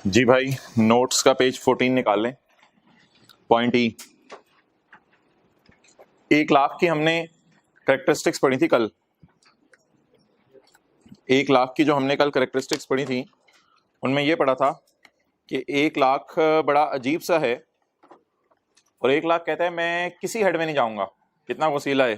जी भाई, नोट्स का पेज 14 निकाल लें। पॉइंट ई, 1 लाख की हमने करेक्टरिस्टिक्स पढ़ी थी कल। 1 लाख की जो हमने कल करेक्टरिस्टिक्स पढ़ी थी उनमें ये पढ़ा था कि 1 लाख बड़ा अजीब सा है और 1 लाख कहता है मैं किसी हेड में नहीं जाऊंगा, कितना वसीला है।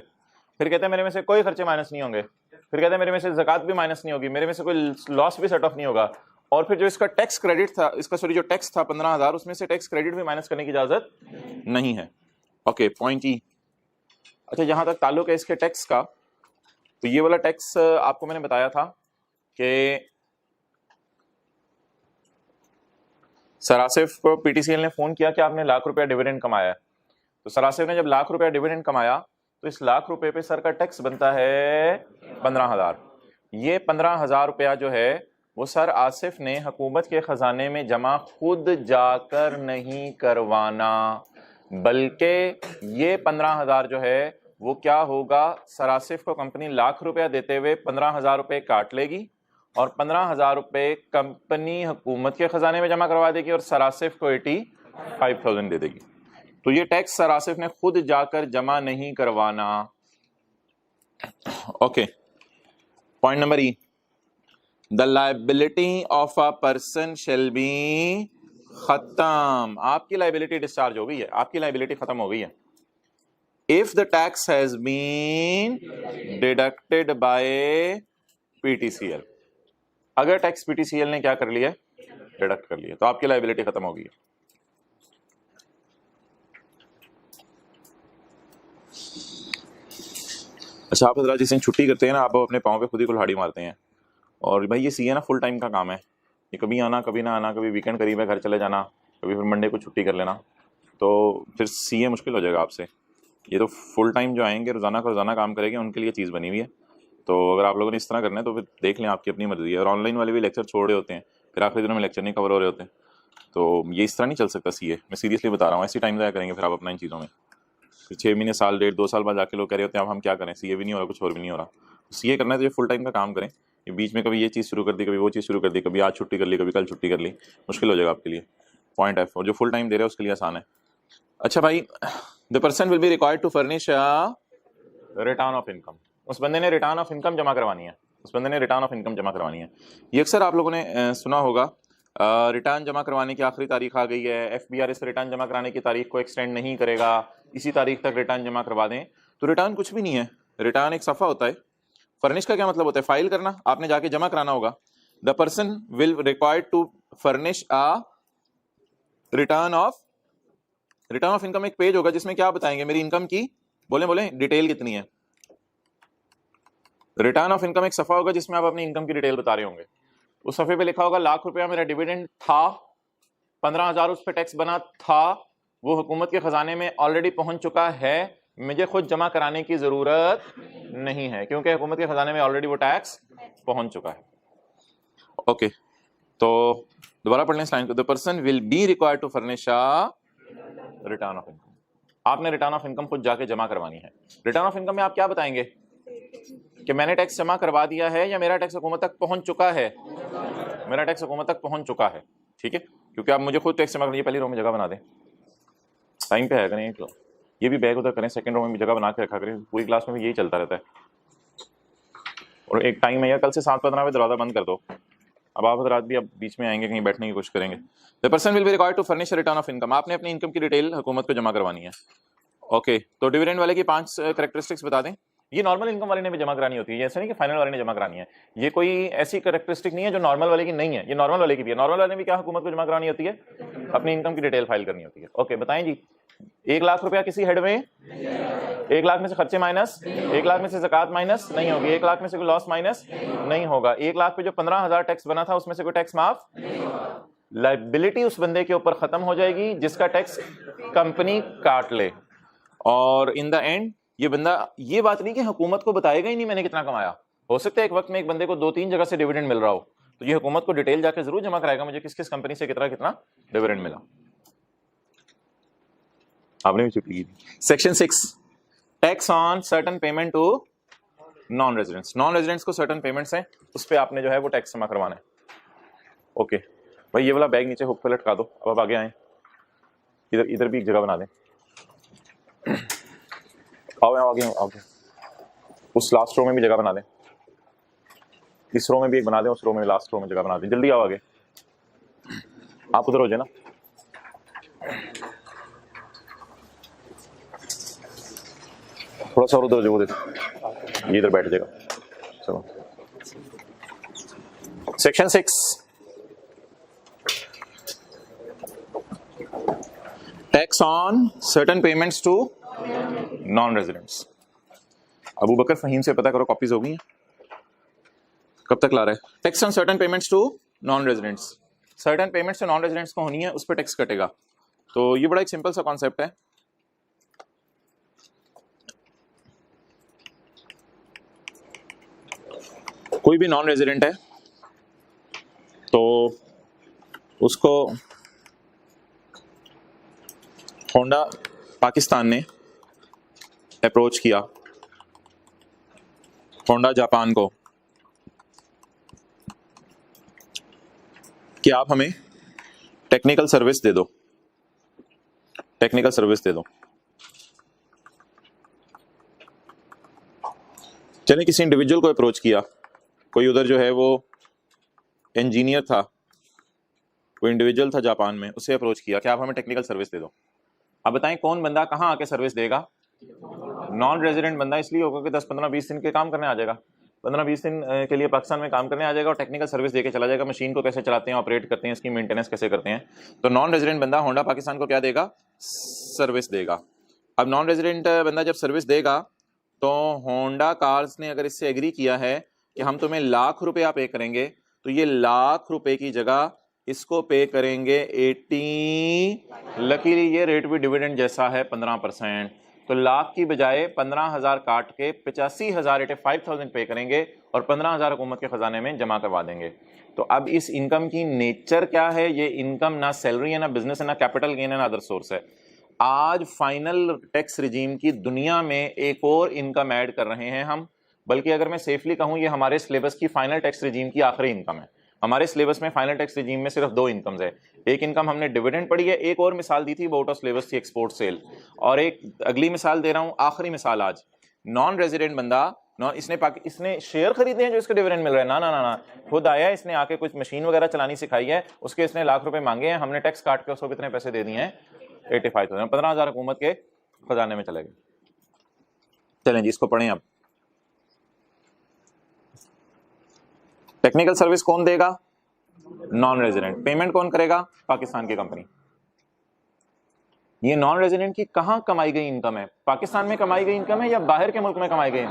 फिर कहता है मेरे में से कोई खर्चे माइनस नहीं होंगे। फिर कहता है मेरे में से ज़कात भी माइनस नहीं होगी, मेरे में से कोई लॉस भी सेट ऑफ नहीं होगा। और फिर जो इसका टैक्स क्रेडिट था, इसका सॉरी जो टैक्स था 15,000, उसमें से टैक्स क्रेडिट भी माइनस करने की इजाजत नहीं है। ओके, पॉइंट ई। अच्छा, जहां तक ताल्लुक है इसके टैक्स का, तो ये वाला टैक्स आपको मैंने बताया था कि सर आसिफ को पीटीसीएल ने फोन किया कि आपने ₹1,00,000 डिविडेंड कमाया है। तो सर आसिफ ने जब ₹1,00,000 डिविडेंड कमाया तो इस ₹1,00,000 पे सर का टैक्स बनता है 15,000। ये 15,000 रुपया जो है वो सर आसिफ ने हुकूमत के खजाने में जमा खुद जाकर नहीं करवाना, बल्कि ये 15,000 जो है वो क्या होगा, सर आसिफ को कंपनी ₹1,00,000 देते हुए 15,000 रुपये काट लेगी और 15,000 रुपये कंपनी हुकूमत के खजाने में जमा करवा देगी और सर आसिफ को 85,000 दे देगी। तो ये टैक्स सर आसिफ ने खुद जाकर जमा नहीं करवाना। Okay, point number E, the liability of a person shall be खत्म। आपकी लायबिलिटी डिस्चार्ज हो गई है, आपकी लायबिलिटी खत्म हो गई है। If the tax has been deducted by PTCL, अगर टैक्स पीटीसीएल ने क्या कर लिया, डिडक्ट कर लिया, तो आपकी लायबिलिटी खत्म हो गई है। अच्छा, आप हजरात जिस दिन छुट्टी करते हैं ना, आप अपने पाँव पे खुद ही कुल्हाड़ी मारते हैं। और भाई ये सीए ना फुल टाइम का काम है, ये कभी आना कभी ना आना, कभी वीकेंड करीब है घर चले जाना, कभी फिर मंडे को छुट्टी कर लेना, तो फिर सीए मुश्किल हो जाएगा आपसे। ये तो फुल टाइम जो आएंगे रोज़ाना का रोज़ाना काम करेंगे, उनके लिए चीज़ बनी हुई है। तो अगर आप लोगों ने इस तरह करना है तो फिर देख लें, आपकी अपनी मर्जी है। और ऑनलाइन वाले भी लेक्चर छोड़ रहे होते हैं, फिर आखिरी दिनों में लेक्चर नहीं कवर हो रहे होते हैं, तो ये इस तरह नहीं चल सकता सीए। मैं सीरियसली बता रहा हूँ, ऐसी टाइम ज़ाया करेंगे फिर आप अपना इन चीज़ों में। फिर 6 महीने, साल, 1.5-2 साल बाद जाके लोग कह रहे होते हैं अब हम क्या करें, सीए भी नहीं हो रहा, कुछ और भी नहीं हो रहा। सीए करना है तो ये फुल टाइम का काम करें। ये बीच में कभी ये चीज़ शुरू कर दी, कभी वो चीज़ शुरू कर दी, कभी आज छुट्टी कर ली, कभी कल छुट्टी कर ली, मुश्किल हो जाएगा आपके लिए। पॉइंट एफ, और जो फुल टाइम दे रहे हैं उसके लिए आसान है। अच्छा भाई, the person will be required to furnish return of income. उस बंदे ने रिटर्न ऑफ इनकम जमा करवानी है, उस बंदे ने रिटर्न ऑफ इनकम जमा करवानी है। ये अक्सर आप लोगों ने सुना होगा, रिटर्न जमा करवाने की आखिरी तारीख आ गई है, एफबीआर इस रिटर्न जमा कराने की तारीख को एक्सटेंड नहीं करेगा, इसी तारीख तक रिटर्न जमा करवा दें। तो रिटर्न कुछ भी नहीं है, रिटर्न एक सफ़ा होता है। फर्निश का क्या मतलब होता है, फाइल करना, आपने जाके जमा कराना होगा। The person will required to furnish a return of income. एक पेज होगा जिसमें क्या बताएंगे, मेरी इनकम की बोले डिटेल कितनी है। रिटर्न ऑफ इनकम एक सफ़ा होगा जिसमें आप अपनी इनकम की डिटेल बता रहे होंगे। उस सफ़े पे लिखा होगा ₹1,00,000 मेरा डिविडेंड था, 15,000 उस पर टैक्स बना था, वो हुकूमत के खजाने में ऑलरेडी पहुंच चुका है, मुझे खुद जमा कराने की जरूरत नहीं है क्योंकि हुकूमत के खजाने में ऑलरेडी वो टैक्स पहुंच चुका है। ओके, तो दोबारा पढ़ लें इस लाइन को, the person will be required to furnish a return of income. आपने रिटर्न ऑफ इनकम खुद जाके जमा करवानी है। रिटर्न ऑफ इनकम में आप क्या बताएंगे कि मैंने टैक्स जमा करवा दिया है या मेरा टैक्स हुकूमत तक पहुंच चुका है, मेरा टैक्स हुकूमत तक पहुंच चुका है। ठीक है, क्योंकि आप मुझे खुद टैक्स जमा करिए, पहली रो में जगह बना दें, टाइम पे है करें, तो ये भी बैग उधर करें, सेकंड रो में भी जगह बना के रखा करें, पूरी क्लास में भी यही चलता रहता है। और एक टाइम है यार, कल से 7:15 बजे दरवाजा बंद कर दो। अब आप रात भी अब बीच में आएंगे, कहीं बैठने की कोशिश करेंगे। The person will be required to furnish return of income. आपने अपनी इनकम की डिटेल हुकूमत को जमा करवानी है। ओके, तो डिविडेंड वाले की 5 कैरेक्टरिस्टिक्स बता दें। ये नॉर्मल इनकम वाले ने भी जमा करानी होती है, ऐसा नहीं कि फाइनल वाले ने जमा करानी है। ये कोई ऐसी कैरेक्टरिस्टिक नहीं है जो नॉर्मल वाले की नहीं है, ये नॉर्मल वाले की भी है। नॉर्मल वाले ने भी क्या हुकूमत को जमा करानी होती है, अपनी इनकम की डिटेल फाइल करनी होती है। ओके, बताएं जी, 1,00,000 रुपया किसी हेड में, 1,00,000 में से खर्चे माइनस, 1,00,000 में से ज़कात माइनस नहीं होगी, 1,00,000 में से कोई लॉस माइनस नहीं होगा, 1,00,000 पे जो 15,000 टैक्स बना था उसमें से कोई टैक्स माफ, लायबिलिटी उस बंदे के ऊपर खत्म हो जाएगी जिसका टैक्स कंपनी काट ले। और इन द एंड ये बंदा, ये बात नहीं कि हुकूमत को बताएगा ही नहीं मैंने कितना कमाया। हो सकता है एक वक्त में एक बंदे को 2-3 जगह से डिविडेंड मिल रहा हो, तो ये हुकूमत को डिटेल जाके जरूर जमा कराएगा मुझे किस किस कंपनी से कितना कितना डिविडेंड मिला। आपने भी छुट्टी की। Section 6, tax on certain payment to non residents. Non residents को सर्टन पेमेंट्स हैं, उस पर आपने जो है वो टैक्स जमा करवाना है। ओके, भाई ये वाला बैग नीचे हुक पे लटका दो। अब आप आगे आए, इधर इधर भी एक जगह बना दें। आओ आगे आगे, उस लास्ट रो में भी जगह बना दें, इस रो में भी एक बना दें, उस रो में लास्ट रो में जगह बना दें। जल्दी आओ आगे, आप उधर हो जाए ना। थोड़ा सा और उधर जो देते, ये इधर बैठ जाएगा। चलो section 6, tax on certain payments to non residents. Abu Bakar Fahim से पता करो कॉपीज हो गई हैं, कब तक ला रहा है? Tax on certain payments to non residents, certain payments to non residents को होनी है, उस पर टैक्स कटेगा। तो ये बड़ा एक सिंपल सा कॉन्सेप्ट है। कोई भी नॉन रेजिडेंट है तो उसको होंडा पाकिस्तान ने अप्रोच किया, होंडा जापान को, कि आप हमें टेक्निकल सर्विस दे दो, टेक्निकल सर्विस दे दो। चलिए किसी इंडिविजुअल को अप्रोच किया, कोई उधर जो है वो इंजीनियर था, कोई इंडिविजुअल था जापान में, उससे अप्रोच किया कि आप हमें टेक्निकल सर्विस दे दो। अब बताएं कौन बंदा कहाँ आके सर्विस देगा? नॉन रेजिडेंट बंदा इसलिए होगा कि 10, 15, 20 दिन के काम करने आ जाएगा, 15-20 दिन के लिए पाकिस्तान में काम करने आ जाएगा और टेक्निकल सर्विस देके चला जाएगा, मशीन को कैसे चलाते हैं, ऑपरेट करते हैं, इसकी मेंटेनेंस कैसे करते हैं। तो नॉन रेजिडेंट बंदा होंडा पाकिस्तान को क्या देगा? सर्विस देगा। अब नॉन रेजिडेंट बंदा जब सर्विस देगा तो होंडा कार्स ने अगर इससे एग्री किया है कि हम तुम्हें ₹1,00,000 पे करेंगे, तो ये ₹1,00,000 की जगह इसको पे करेंगे 80। लकीली ये रेट भी डिविडेंड जैसा है 15%, तो लाख की बजाय 15,000 काट के 85,000 85,000 पे करेंगे और 15,000 हुकूमत के खजाने में जमा करवा देंगे। तो अब इस इनकम की नेचर क्या है? ये इनकम ना सैलरी है, ना बिजनेस है, ना कैपिटल गेन है, ना अदर सोर्स है। आज फाइनल टैक्स रिजीम की दुनिया में एक और इनकम ऐड कर रहे हैं हम, बल्कि अगर मैं सेफली कहूं ये हमारे सिलेबस की फाइनल टैक्स रिजीम की आखिरी इनकम है। हमारे सिलेबस में फाइनल टैक्स रिजीम में सिर्फ 2 इनकम्स है, एक इनकम हमने डिविडेंड पढ़ी है, एक और मिसाल दी थी वो आउट ऑफ सिलेबस थी एक्सपोर्ट सेल, और एक अगली मिसाल दे रहा हूं, आखिरी मिसाल आज। नॉन रेजिडेंट बंदा, इसने शेयर खरीदे हैं जो इसको डिविडेंड मिल रहा है, ना ना ना ना, खुद आया, इसने आके कुछ मशीन वगैरह चलानी सिखाई है, उसके इसने ₹1,00,000 मांगे हैं, हमने टैक्स काट के उसको कितने पैसे दे दिए हैं? 85,000, 15,000 हुकूमत के खजाने में चले गए। चलें जी इसको पढ़ें। अब टेक्निकल सर्विस कौन देगा? Non resident. पेमेंट कौन करेगा? पाकिस्तान की कंपनी। ये नॉन रेजिडेंट की कहां कमाई गई इनकम है? पाकिस्तान में कमाई गई इनकम है या बाहर के मुल्क में कमाई गई?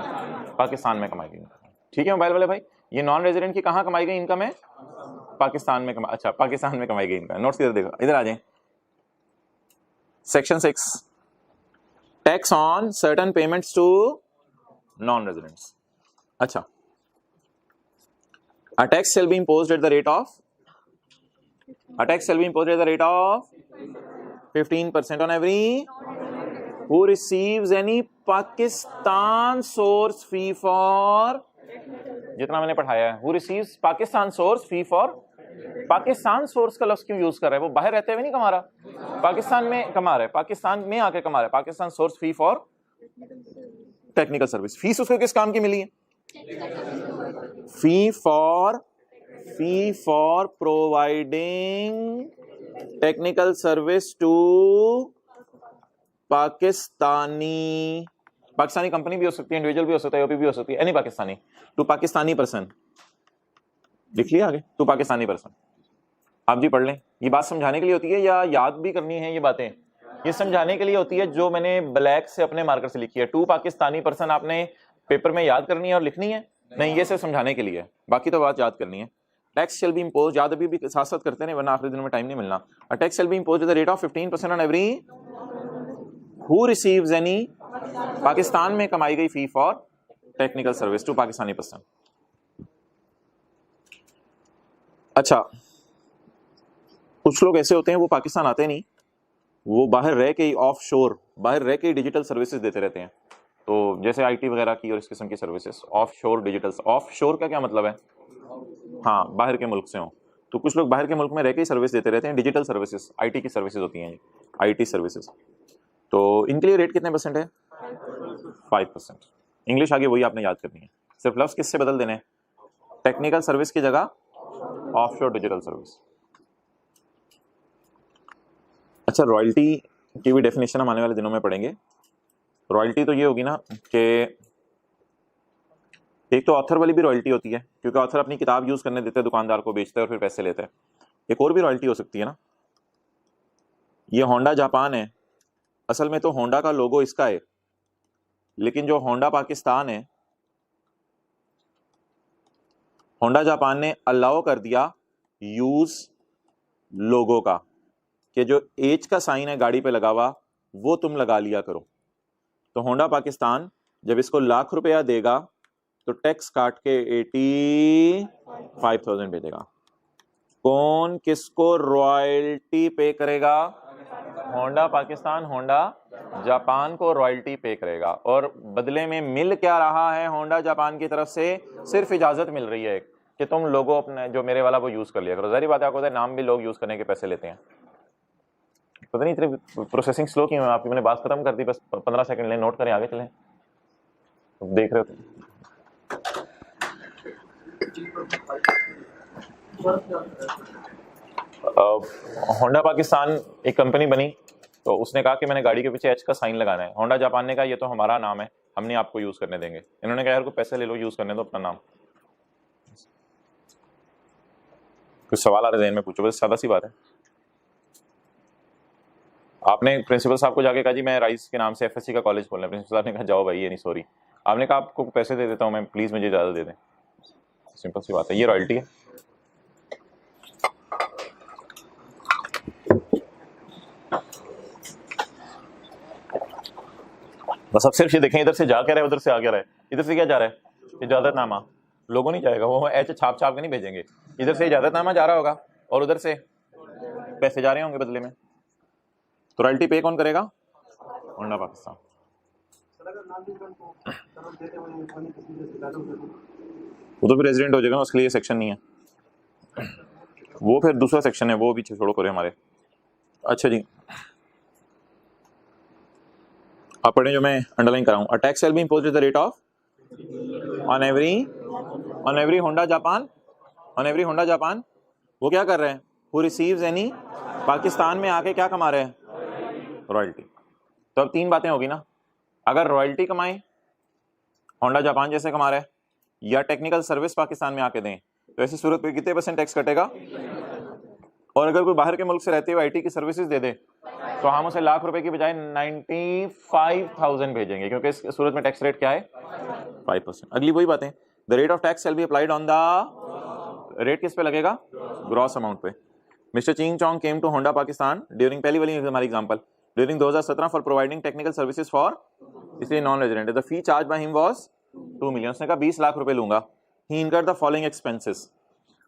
पाकिस्तान में कमाई गई इनकम। ठीक है मोबाइल वाले भाई, ये नॉन रेजिडेंट की कहां कमाई गई इनकम है? पाकिस्तान में अच्छा पाकिस्तान में कमाई गई इनकम। नोट्स इधर देखो, इधर आ जाए। Section 6, tax on certain payments to non residents. अच्छा, a tax shall be imposed at the rate of 15% on every who receives any Pakistan source fee for, जितना मैंने पढ़ाया है, who receives Pakistan source fee for, Pakistan source का लफ्ज क्यों use कर रहा है? वो बाहर रहते हुए नहीं कमा रहा, पाकिस्तान में कमा रहा है, पाकिस्तान में आके कमा रहा है। Pakistan source fee for technical service, fees उसको किस काम की मिली है? Fee for providing technical service to Pakistani company भी हो सकती है, इंडिविजुअल भी हो सकता है, ओपी भी हो सकती है, any Pakistani, to Pakistani person. लिख लिया आगे, टू पाकिस्तानी पर्सन। आप जी पढ़ लें। ये बात समझाने के लिए होती है या याद भी करनी है? ये बातें ये समझाने के लिए होती है, जो मैंने ब्लैक से अपने मार्कर से लिखी है। टू पाकिस्तानी पर्सन आपने पेपर में याद करनी है और लिखनी है? नहीं, ये सिर्फ समझाने के लिए है, बाकी तो बात याद करनी है। टैक्स शैल बी इम्पोज, याद अभी भी साथ साथ करते हैं वरना आखिरी दिन में टाइम नहीं मिलना। A tax shall be impose at the rate of 15% on every who receives any, Pakistan में कमाई गई fee for technical service to Pakistani person. अच्छा, कुछ लोग ऐसे होते हैं वो पाकिस्तान आते नहीं, वो बाहर रह के ही ऑफ शोर, बाहर रह के ही डिजिटल सर्विसेज देते रहते हैं। तो जैसे आईटी वगैरह की और इस किस्म की सर्विसेज, ऑफ शोर डिजिटल। ऑफ शोर का क्या मतलब है? हाँ, बाहर के मुल्क से हो। तो कुछ लोग बाहर के मुल्क में रह के ही सर्विस देते रहते हैं, डिजिटल सर्विसेज, आईटी की सर्विसेज होती हैं, आईटी सर्विसेज। तो इनके लिए रेट कितने परसेंट है? 5%। इंग्लिश आगे वही आपने याद करनी है, सिर्फ लफ्ज किससे बदल देने, टेक्निकल सर्विस की जगह ऑफशोर डिजिटल सर्विस। अच्छा, रॉयल्टी की भी डेफिनेशन हम आने वाले दिनों में पढ़ेंगे। रॉयल्टी तो ये होगी ना कि एक तो ऑथर वाली भी रॉयल्टी होती है, क्योंकि ऑथर अपनी किताब यूज करने देते हैं दुकानदार को, बेचते हैं और फिर पैसे लेते हैं। एक और भी रॉयल्टी हो सकती है ना, ये होंडा जापान है, असल में तो होंडा का लोगो इसका है, लेकिन जो होंडा पाकिस्तान है, होंडा जापान ने अलाउ कर दिया यूज लोगो का, कि जो एच का साइन है गाड़ी पे लगा हुआ वो तुम लगा लिया करो। तो होंडा पाकिस्तान जब इसको लाख रुपया देगा तो टैक्स काट के 85,000 भेजेगा। कौन किसको रॉयल्टी पे करेगा? होंडा पाकिस्तान, होंडा जापान को रॉयल्टी पे करेगा। और बदले में मिल क्या रहा है होंडा जापान की तरफ से? सिर्फ इजाजत मिल रही है कि तुम लोगों अपने जो मेरे वाला वो यूज कर लिया करो। जाहिर बात है, आपको नाम भी लोग यूज करने के पैसे लेते हैं। पता नहीं इतनी प्रोसेसिंग स्लो की है आपकी, मैंने बात खत्म कर दी, बस 15 सेकंड ले, नोट करें, आगे चलें। देख रहे हो होंडा पाकिस्तान एक कंपनी बनी, तो उसने कहा कि मैंने गाड़ी के पीछे एच का साइन लगाना है। होंडा जापान ने कहा ये तो हमारा नाम है, हम नहीं आपको यूज करने देंगे। इन्होंने कहा यार को पैसे ले लो, यूज करने दो अपना नाम। कुछ सवाल आ रहे ज़हन में, पूछो, बस सादा सी बात है। आपने प्रिंसिपल साहब को जाके कहा जी मैं राइस के नाम से एफएससी का कॉलेज खोलना है, प्रिंसिपल साहब ने कहा जाओ भाई, ये नहीं सॉरी। आपने कहा आपको पैसे दे देता हूं मैं, प्लीज मुझे इजाजत दे दें। सिंपल सी बात है, ये रॉयल्टी है। बस अब सिर्फ ये देखें इधर से जा क्या रहा है, उधर से आ क्या रहा है। इधर से क्या जा रहा है? इजाजतनामा। लोगों नहीं जाएगा, वो एच छाप छाप के नहीं भेजेंगे। इधर से इजाजतनामा जा रहा होगा और उधर से पैसे जा रहे होंगे बदले में। तो रॉयल्टी पे कौन करेगा? होंडा पाकिस्तान। वो तो फिर रेजिडेंट हो जाएगा, उसके लिए सेक्शन नहीं है, वो फिर दूसरा सेक्शन है, वो भी छोड़ो करे हमारे। अच्छा जी, आप पढ़ें जो मैं अंडरलाइन कर रहा हूं। अ tax shall B imposed eight the rate of on every Honda Japan, on every Honda Japan. वो क्या कर रहे हैं? हु रिसीव्स एनी, पाकिस्तान में आके क्या कमा रहे हैं? रॉयल्टी। तो अब तीन बातें होगी ना, अगर रॉयल्टी कमाए होंडा जापान जैसे कमा रहे हैं, या टेक्निकल सर्विस पाकिस्तान में आके दें, तो ऐसी सूरत पे कितने % टैक्स कटेगा? और अगर कोई बाहर के मुल्क से रहते हुए आईटी की सर्विसेज दे दे, तो हम उसे लाख रुपए की बजाय 95,000 भेजेंगे, क्योंकि इस सूरत में टैक्स रेट क्या है? 5%। अगली वही बातें, the rate of tax shall be applied on the, rate किस पे लगेगा? ग्रॉस अमाउंट पे। Mister Ching Chong came to Honda Pakistan during, पहली वाली हमारी example, during 2017 for providing technical services for, इसलिए non resident. The fee charged by him was 2 million. उसने कहा 20 लाख रुपए लूंगा। He incurred the following expenses,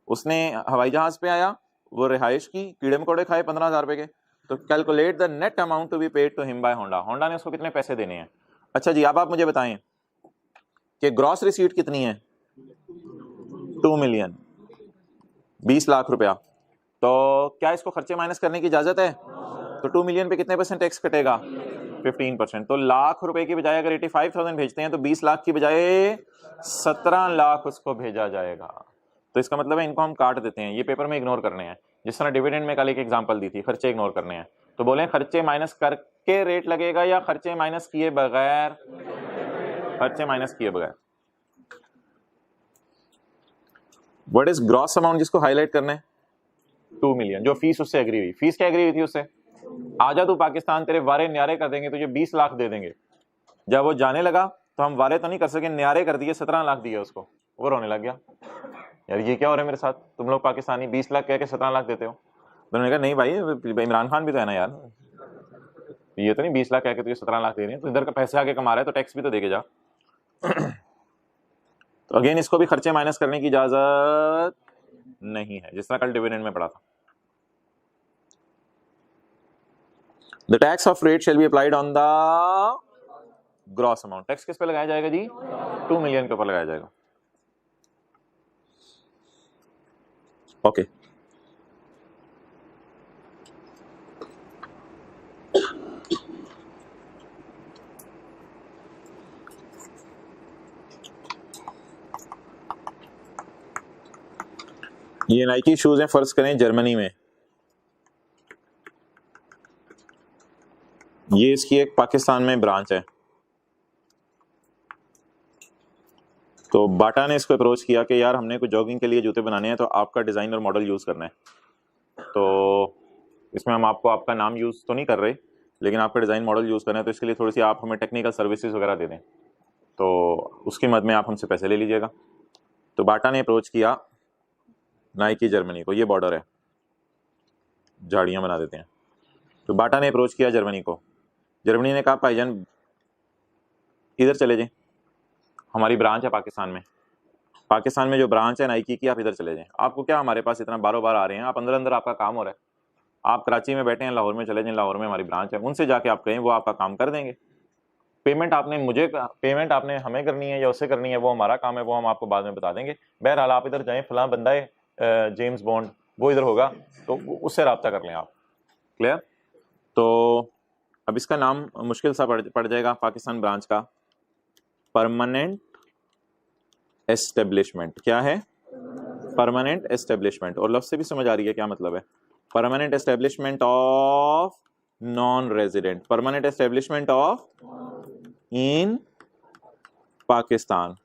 उसने हवाई जहाज पे आया, वो रिहाइश की, कीड़े मकोड़े खाए 15,000 रुपए के। तो calculate the net amount to be paid to him by Honda, Honda ने उसको कितने पैसे देने हैं? अच्छा जी, अब आप मुझे बताएं कि ग्रॉस रिसीट कितनी है? 2 मिलियन, 20 लाख रुपया। तो क्या इसको खर्चे माइनस करने की इजाजत है? तो 2 मिलियन पे कितने % टैक्स कटेगा? 15%। तो लाख रुपए की बजाय अगर 85,000 भेजते हैं, तो 20 लाख की बजाय 17 लाख उसको भेजा जाएगा। तो इसका मतलब है इनको हम काट देते हैं, ये पेपर में इग्नोर करने हैं। जिस तरह डिविडेंड में कल एक एग्जांपल दी थी, खर्चे इग्नोर करने हैं, तो बोले खर्चे माइनस करके रेट लगेगा या खर्चे माइनस किए बगैर? खर्चे माइनस किए बगैर। व्हाट इज ग्रॉस अमाउंट जिसको हाईलाइट करना है? 2 मिलियन। जो फीस उससे एग्री हुई, फीस क्या एग्री हुई थी उससे? आजा तू पाकिस्तान, तेरे वारे न्यारे कर देंगे, तुझे 20 लाख दे देंगे। जब वो जाने लगा तो हम वारे तो नहीं कर सके, न्यारे कर दिए, 17 लाख दिए उसको। वो रोने लग गया, यार ये क्या हो रहा है मेरे साथ, तुम लोग पाकिस्तानी 20 लाख कह के 17 लाख देते हो। तो उन्होंने कहा नहीं भाई, इमरान खान भी तो है ना यार, ये तो नहीं 20 लाख कह के तुझे 17 लाख दे रहे हैं, तो इधर का पैसे आके कमा रहा है तो टैक्स भी तो देके जा। तो अगेन इसको भी खर्चे माइनस करने की इजाजत नहीं है, जिस तरह कल डिविडेंड में पढ़ा था। The tax of rate shell be applied on the gross amount. Tax किस पे लगाया जाएगा जी? 2 मिलियन के ऊपर लगाया जाएगा। ओके ये नाइकी शूज हैं, फर्ज करें जर्मनी में, ये इसकी एक पाकिस्तान में ब्रांच है। तो बाटा ने इसको अप्रोच किया कि यार हमने कुछ जॉगिंग के लिए जूते बनाने हैं, तो आपका डिज़ाइन और मॉडल यूज़ करना है। तो इसमें हम आपको आपका नाम यूज़ तो नहीं कर रहे, लेकिन आपका डिज़ाइन मॉडल यूज़ करना है, तो इसके लिए थोड़ी सी आप हमें टेक्निकल सर्विसेज वगैरह दे दें, तो उसकी मद में आप हमसे पैसे ले लीजिएगा। तो बाटा ने अप्रोच किया नाइकी जर्मनी को, ये बॉर्डर है, झाड़ियाँ बना देते हैं। तो बाटा ने अप्रोच किया जर्मनी को, जर्मनी ने कहा भाईजान इधर चले जाएं, हमारी ब्रांच है पाकिस्तान में, पाकिस्तान में जो ब्रांच है नाइकी की, आप इधर चले जाएं, आपको क्या हमारे पास इतना बारों बार आ रहे हैं, आप अंदर अंदर आपका काम हो रहा है, आप कराची में बैठे हैं, लाहौर में चले जाएं, लाहौर में हमारी ब्रांच है, उनसे जाके आप कहें, वो आपका काम कर देंगे। पेमेंट आपने हमें करनी है या उससे करनी है, वो हमारा काम है, वो हम आपको बाद में बता देंगे। बहरहाल आप इधर जाएं, फलां बंदा है जेम्स बॉन्ड, वो इधर होगा, तो उससे रब्ता कर लें आप। क्लियर? तो अब इसका नाम मुश्किल सा पड़ जाएगा पाकिस्तान ब्रांच का, परमानेंट एस्टेब्लिशमेंट। क्या है? Permanent establishment. और लफ्ज़ से भी समझ आ रही है क्या मतलब है? Permanent establishment of non resident, permanent establishment of in Pakistan.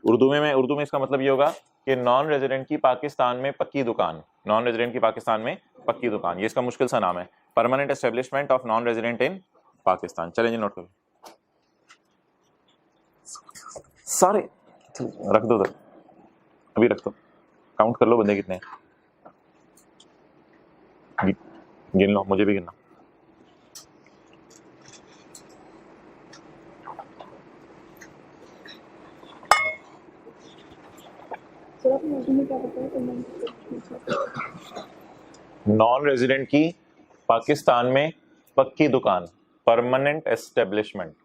Urdu में इसका मतलब ये होगा कि नॉन रेजिडेंट की पाकिस्तान में पक्की दुकान, नॉन रेजिडेंट की पाकिस्तान में पक्की दुकान, ये इसका मुश्किल सा नाम है, permanent establishment of non resident in Pakistan. चलें जी, नोट करो सारे, रख दो उधर, अभी रख दो, काउंट कर लो बंदे कितने हैं, गिन लो, मुझे भी गिनना। नॉन रेजिडेंट की पाकिस्तान में पक्की दुकान, परमानेंट एस्टेब्लिशमेंट।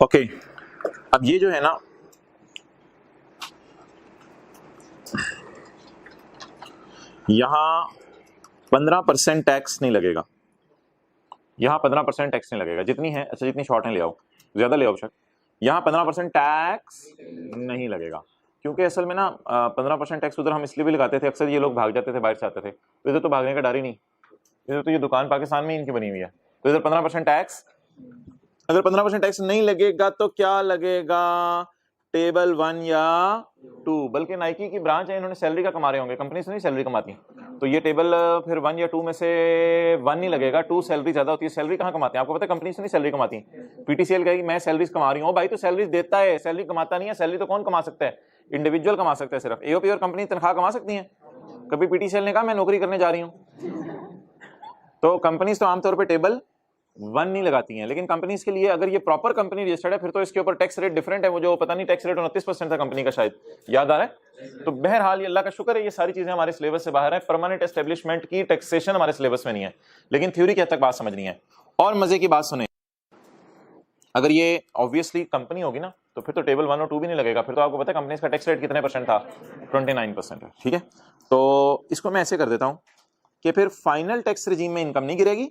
ओके, अब ये जो है ना, यहां 15% टैक्स नहीं लगेगा, यहां 15% टैक्स नहीं लगेगा, जितनी है, अच्छा जितनी शॉर्ट है ले आओ, ज्यादा ले आओ शक, यहां 15% टैक्स नहीं लगेगा, क्योंकि असल में ना 15% टैक्स उधर हम इसलिए भी लगाते थे, अक्सर ये लोग भाग जाते थे, बाहर से आते थे, तो इधर तो भागने का डर ही नहीं, इधर तो ये दुकान पाकिस्तान में इनकी बनी हुई है, तो इधर 15% टैक्स, अगर 15% टैक्स नहीं लगेगा तो क्या लगेगा? टेबल 1 या 2, बल्कि नाइकी की ब्रांच है, इन्होंने सैलरी का कमा रहे होंगे, कंपनी से नहीं सैलरी कमाती, तो ये टेबल फिर 1 या 2 में से 1 नहीं लगेगा, 2 सैलरी ज्यादा होती है। सैलरी कहाँ कमाते हैं आपको पता है? कंपनी से नहीं सैलरी कमाती। पीटीसीएल कहेगी मैं सैलरीज कमा रही हूँ, भाई तो सैलरीज देता है, सैलरी कमाता नहीं है। सैलरी तो कौन कमा सकता है? इंडिविजुअल कमा सकता है सिर्फ। एओपी और कंपनी तनख्वाह कमा सकती है? कभी पीटीसीएल ने कहा मैं नौकरी करने जा रही हूँ? तो कंपनीज तो आमतौर पर टेबल 1 नहीं लगाती हैं, लेकिन कंपनीज के लिए अगर ये प्रॉपर कंपनी रजिस्टर्ड है फिर तो इसके ऊपर टैक्स रेट डिफरेंट है, वो जो पता नहीं टैक्स रेट 29% था कंपनी का, शायद याद आ रहा है। तो बहरहाल ये अल्लाह का शुक्र है, ये सारी चीजें हमारे सिलेबस से बाहर है, परमानेंट एस्टेब्लिशमेंट की टैक्सेशन हमारे सिलेबस में नहीं है, लेकिन थ्योरी की हद तक बात समझनी है। और मजे की बात सुने, अगर ये ऑब्वियसली कंपनी होगी ना तो फिर तो टेबल 1 और 2 भी नहीं लगेगा, फिर तो आपको पता है कंपनी का टैक्स रेट कितने परसेंट था? 29% है। ठीक है, तो इसको मैं ऐसे कर देता हूं कि फिर फाइनल टैक्स रिजीम में इनकम नहीं गिरेगी,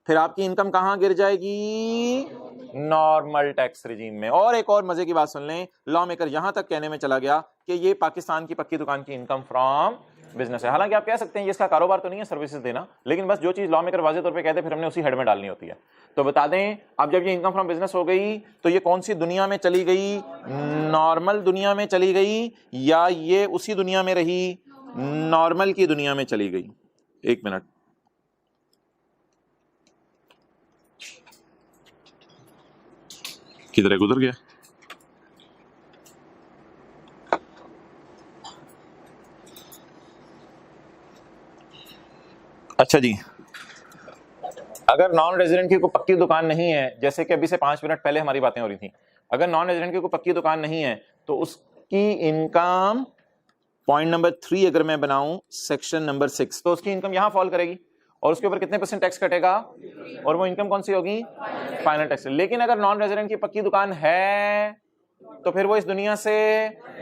फिर आपकी इनकम कहां गिर जाएगी? नॉर्मल टैक्स रिजीम में। और एक और मजे की बात सुन लें, लॉ मेकर यहां तक कहने में चला गया कि ये पाकिस्तान की पक्की दुकान की इनकम फ्रॉम बिजनेस है। हालांकि आप कह सकते हैं ये इसका कारोबार तो नहीं है, सर्विसेज देना, लेकिन बस जो चीज लॉ मेकर वाजे तौर पे कहते हैं फिर हमने उसी हेड में डालनी होती है। तो बता दें, अब जब ये इनकम फ्रॉम बिजनेस हो गई तो ये कौन सी दुनिया में चली गई? नॉर्मल दुनिया में चली गई, या ये उसी दुनिया में रही, नॉर्मल की दुनिया में चली गई? एक मिनट, किधर गुजर गया? अच्छा जी, अगर नॉन रेजिडेंट की कोई पक्की दुकान नहीं है, जैसे कि अभी से 5 मिनट पहले हमारी बातें हो रही थी, अगर नॉन रेजिडेंट की कोई पक्की दुकान नहीं है तो उसकी इनकम, पॉइंट नंबर 3 अगर मैं बनाऊं सेक्शन नंबर 6, तो उसकी इनकम यहां फॉल करेगी। और उसके ऊपर कितने % टैक्स कटेगा, और वो इनकम कौन सी होगी, फाइनल टैक्स। लेकिन अगर नॉन रेजिडेंट की पक्की दुकान है तो फिर वो इस दुनिया से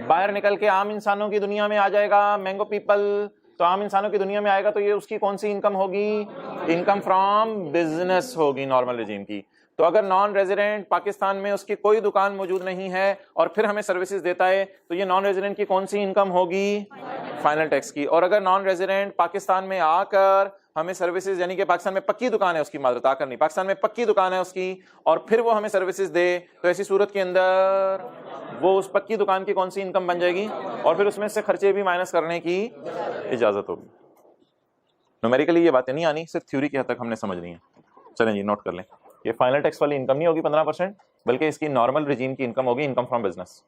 बाहर निकल के आम इंसानों की दुनिया में आ जाएगा, मैंगो पीपल। तो आम इंसानों की दुनिया में आएगा तो ये उसकी कौन सी इनकम होगी, इनकम फ्रॉम बिजनेस होगी नॉर्मल रेजिम की। तो अगर नॉन रेजिडेंट पाकिस्तान में उसकी कोई दुकान मौजूद नहीं है और फिर हमें सर्विसेज देता है तो ये नॉन रेजिडेंट की कौन सी इनकम होगी, फाइनल टैक्स की। और अगर नॉन रेजिडेंट पाकिस्तान में आकर हमें सर्विसेज, यानी कि पाकिस्तान में पक्की दुकान है उसकी, माजरत आकर नहीं, पाकिस्तान में पक्की दुकान है उसकी, और फिर वो हमें सर्विसेज दे, तो ऐसी सूरत के अंदर वो उस पक्की दुकान की कौन सी इनकम बन जाएगी, और फिर उसमें से खर्चे भी माइनस करने की इजाजत होगी। न्यूमेरिकली ये बातें नहीं आनी, सिर्फ थ्योरी की हद तक हमने समझनी है। चलें जी, नोट कर लें, ये फाइनल टैक्स वाली इनकम नहीं होगी 15%, बल्कि इसकी नॉर्मल रिजीम की इनकम होगी, इनकम फ्रॉम बिजनेस।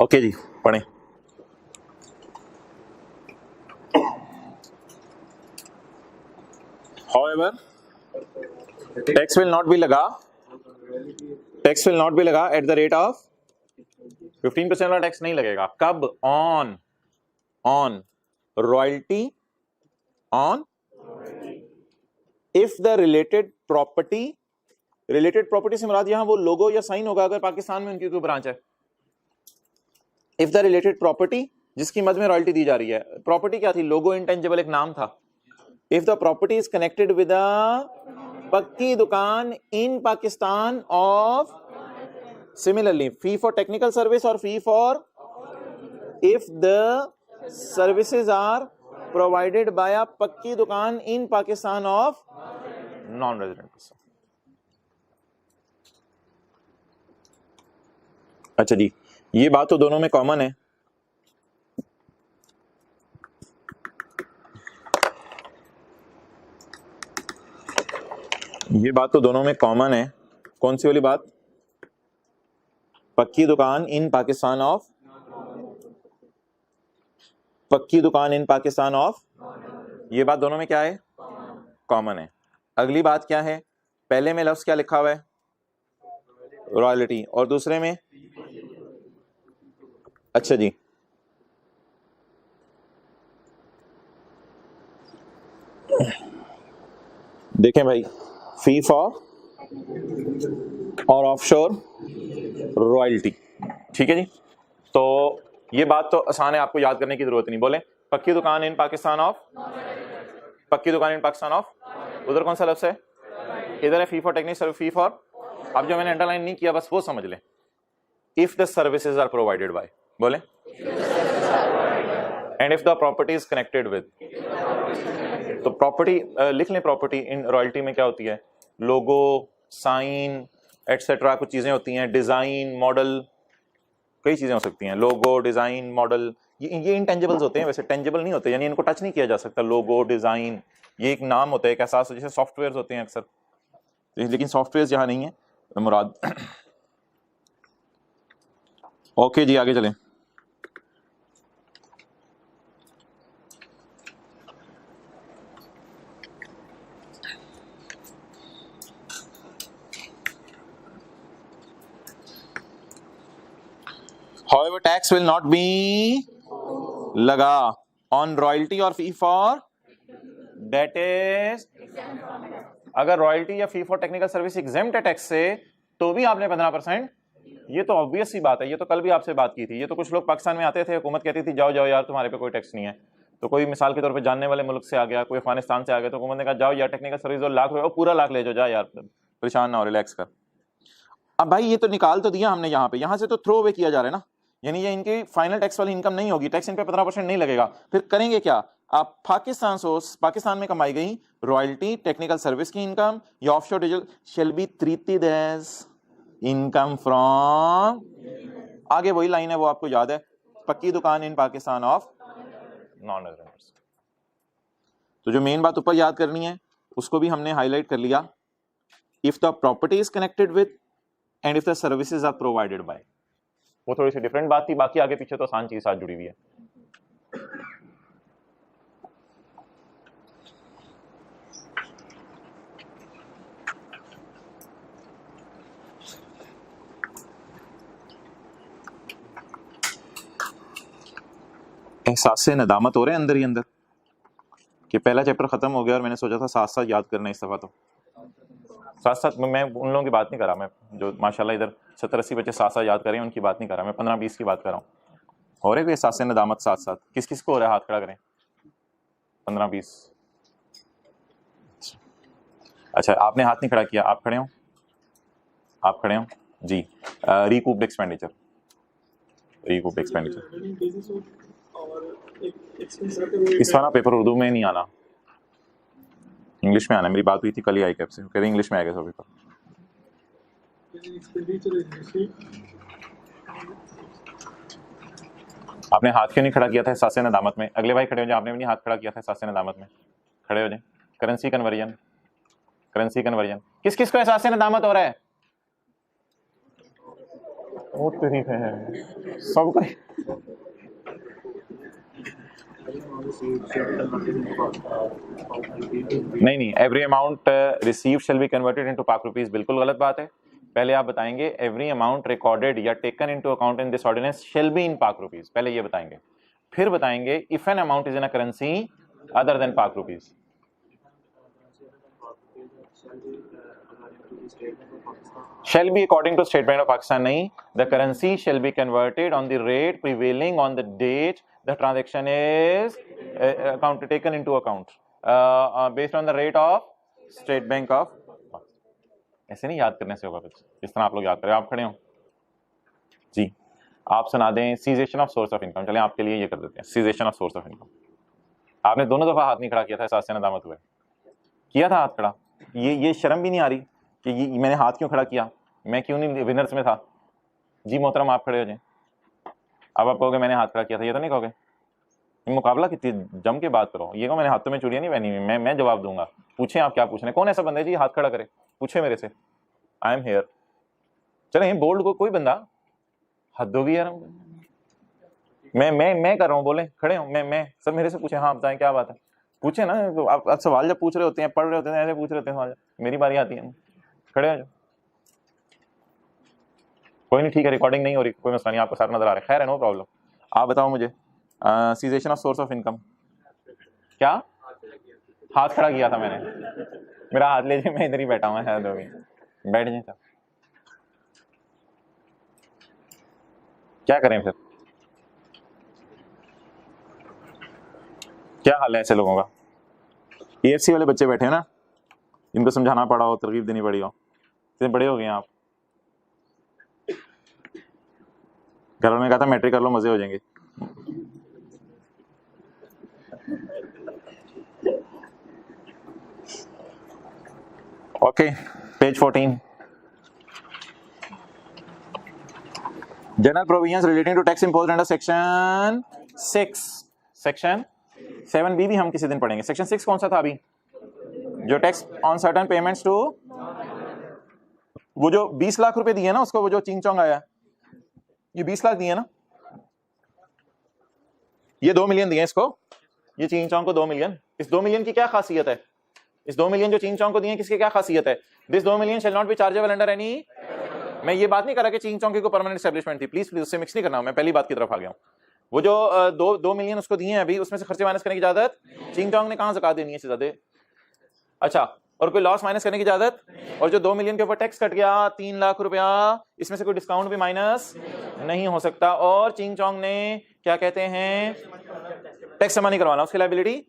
ओके जी, पढ़ें। However, tax will not be लगा at the rate of 15% वाला टैक्स नहीं लगेगा। कब, on royalty on if the related property से मुराद यहां वो लोगो या साइन होगा अगर पाकिस्तान में उनकी कोई ब्रांच है। इफ द रिलेटेड प्रॉपर्टी, जिसकी मद में रॉयल्टी दी जा रही है, प्रॉपर्टी क्या थी, लोगो इंटेंजिबल एक नाम था। If the property is connected with a पक्की दुकान in Pakistan of, similarly fee for technical service और fee for, if the services are provided by a पक्की दुकान in Pakistan of non resident person. अच्छा जी, ये बात तो दोनों में कॉमन है। ये बात तो दोनों में कॉमन है। कौन सी वाली बात, पक्की दुकान इन पाकिस्तान ऑफ, पक्की दुकान इन पाकिस्तान ऑफ, ये बात दोनों में क्या है, कॉमन है। अगली बात क्या है, पहले में लफ्ज क्या लिखा हुआ है, रॉयल्टी, और दूसरे में, अच्छा जी, देखें भाई, फी फॉर और ऑफशोर रॉयल्टी, ठीक है जी। तो ये बात तो आसान है, आपको याद करने की जरूरत नहीं। बोले पक्की दुकान इन पाकिस्तान ऑफ, पक्की दुकान इन पाकिस्तान ऑफ, उधर कौन सा लफ्ज है, इधर है fee for technical service, fee for, अब जो मैंने अंडरलाइन नहीं किया बस वो समझ ले, if the services are provided by, बोले, and if the property is connected with, तो प्रॉपर्टी लिख लें, प्रॉपर्टी इन रॉयल्टी में क्या होती है, लोगो, साइन एटसेट्रा, कुछ चीजें होती हैं, डिजाइन, मॉडल, कई चीजें हो सकती हैं, लोगो, डिजाइन, मॉडल, ये इंटेंजिबल्स होते हैं, वैसे टेंजिबल नहीं होते, यानी इनको टच नहीं किया जा सकता। लोगो, डिजाइन, ये एक नाम होता है, एक एहसास, जैसे सॉफ्टवेयर होते हैं अक्सर, लेकिन सॉफ्टवेयर यहाँ नहीं है मुराद। ओके जी, आगे चलें। However, tax will not be लगा on royalty और fee for, that is, अगर रॉयल्टी या फी फॉर टेक्निकल सर्विस एग्जेम्प्ट है टैक्स से तो भी आपने 15%, ये तो ऑब्वियस सी बात है, ये तो कल भी आपसे बात की थी। ये तो कुछ लोग पाकिस्तान में आते थे, हुकूमत कहती थी जाओ जाओ यार तुम्हारे पे कोई टैक्स नहीं है, तो कोई मिसाल के तौर पे जानने वाले मुल्क से आ गया, कोई अफगानिस्तान से आ गया, तो हुकूमत ने कहा जाओ यार टेक्निकल सर्विस दो, लाख रुपये, पूरा लाख ले जाओ, जा यार परेशान ना हो, रिलैक्स कर। अब भाई ये तो निकाल तो दिया हमने यहाँ पे, यहाँ से तो थ्रो अवे किया जा रहा है ना, यानी ये इनकी फाइनल टैक्स वाली इनकम नहीं होगी, टैक्स इन पे 15% नहीं लगेगा। फिर करेंगे क्या, आप पाकिस्तान में कमाई गई रॉयल्टी, टेक्निकल सर्विस की इनकम या offshore digital shall be treated as income from, आगे वही लाइन है वो आपको याद है, पक्की दुकान in Pakistan of non residents. तो जो मेन बात ऊपर याद करनी है उसको भी हमने हाईलाइट कर लिया, if the property is connected with and if the services are provided by, वो थोड़ी सी डिफरेंट बात थी, बाकी आगे पीछे तो आसान चीज साथ जुड़ी हुई है। एहसास से नदामत हो रहे हैं अंदर ही अंदर कि पहला चैप्टर खत्म हो गया और मैंने सोचा था साथ साथ याद करना इस दफा, तो साथ साथ मैं उन लोगों की बात नहीं कर रहा, मैं जो माशाल्लाह इधर 70-80 बच्चे साथ साथ याद करें उनकी बात नहीं कर रहा, मैं 15-20 की बात कर रहा हूँ। हो रहे कोई एहसास से नदामत साथ साथ? किस किस को हो रहा है? हाथ खड़ा करें। 15-20। अच्छा, आपने हाथ नहीं खड़ा किया, आप खड़े हो, आप खड़े हो जी। Recouped expenditure, recouped expenditure. इस बार पेपर उर्दू में नहीं आना, इंग्लिश में आना। मेरी बात हुई थी कल ही आई कैप से, कह रहे इंग्लिश में आएगा सब पेपर। आपने हाथ क्यों नहीं खड़ा किया था एहसास से नदामत में? अगले भाई खड़े हो जाए, आपने भी नहीं हाथ खड़ा किया था एहसास से नदामत में, खड़े हो जाए। करेंसी कन्वर्जन, करेंसी कन्वर्जन किस किस को एहसास से नदामत हो रहा है? वो तरीफ है सबको। नहीं, every amount receive shall be converted into Pak rupees, बिल्कुल गलत बात है। पहले आप बताएंगे एवरी अमाउंट रिकॉर्डेड या taken into account in this ordinance shall be in Pak rupees, पहले ये बताएंगे, फिर बताएंगे if an amount is in a currency other than Pak rupees. Shall be according to State Bank of Pakistan, नहीं, the currency shall be converted on the rate prevailing on the date the transaction is taken into account based on the rate of State Bank of। ऐसे नहीं याद करने से होगा कुछ, इस तरह आप लोग याद करें। आप खड़े हो जी, आप सुना दें cessation of source of income. चलें आपके लिए ये कर देते हैं, cessation of source of income. आपने दोनों दफा हाथ नहीं खड़ा किया था, एहसास से नदामत हुए, किया था हाथ खड़ा। ये शर्म भी नहीं आ रही कि ये मैंने हाथ क्यों खड़ा किया, मैं क्यों नहीं विनर्स में था? जी मोहतरम आप खड़े हो जाए। अब आप कहोगे मैंने हाथ खड़ा किया था, ये तो नहीं कहोगे। मुकाबला कितनी जम के बात करो, ये को मैंने हाथों में चूड़ियां नहीं पहनी हुई, मैं जवाब दूंगा। पूछें आप क्या पूछने, कौन ऐसा बंदा है जी हाथ खड़ा करे, पूछे मेरे से, आई एम हेयर। चले बोल्ड को कोई बंदा, हद होगी यार, मैं कर रहा हूँ, बोले खड़े हो, मैं सब मेरे से पूछे, हाँ बताएं क्या बात है, पूछे ना। तो आप सवाल जब पूछ रहे होते हैं, पढ़ रहे होते हैं, ऐसे पूछ रहे होते हैं सवाल, मेरी बारी आती है, खड़े हो जाओ। कोई नहीं, ठीक है, रिकॉर्डिंग नहीं हो रही, कोई मसला नहीं, आपको सारा नजर आ रहा है, खैर है, नो प्रॉब्लम। आप बताओ मुझे cessation of source of income. क्या हाथ खड़ा किया था मैंने? मेरा हाथ ले जाए, मैं इधर ही बैठा हुआ है, बैठ जाए सर, क्या करें फिर? क्या हाल है ऐसे लोगों का? EFC वाले बच्चे बैठे हैं ना, इनको समझाना पड़ा हो, तरकीब देनी पड़ी हो, इतने बड़े हो गए हैं आप। घर वालों ने कहा था मैट्रिक कर लो, मजे हो जाएंगे। Okay, page 14, general provisions relating to tax imposed under section 6। Section 7B भी हम किसी दिन पढ़ेंगे। सेक्शन 6 कौन सा था अभी? जो tax on certain payments to, वो जो 20 लाख रुपए दिए ना उसको, वो जो चिंग चोंग आया, ये 20 लाख दिए ना, ये 2 मिलियन दिए इसको, ये चिंग चोंग को 2 मिलियन। इस 2 मिलियन की क्या खासियत है? इस 2 मिलियन जो चिंग चोंग को दिए किसकी क्या खासियत है? This 2 million shall not be chargeable under any. मैं ये बात नहीं कर रहा कि चिंग चोंग की कोई परमानेंट एस्टेब्लिशमेंट थी, प्लीज उससे मिक्स नहीं करना, मैं पहली बात की तरफ आ गया हूं। वो जो 2 मिलियन उसको दिए हैं अभी, उसमें से खर्चे माइनस करने की इजाजत चिंग चोंग ने कहां ज़कात देनी है इससे ज्यादा? अच्छा, और कोई लॉस माइनस करने की इजाजत? और जो 2 मिलियन के ऊपर टैक्स कट गया 3 लाख रुपया, इसमें से कोई डिस्काउंट भी माइनस नहीं हो सकता। और चिंग चोंग ने क्या कहते हैं, टैक्स जमा नहीं करवाना, उसकी लायबिलिटी।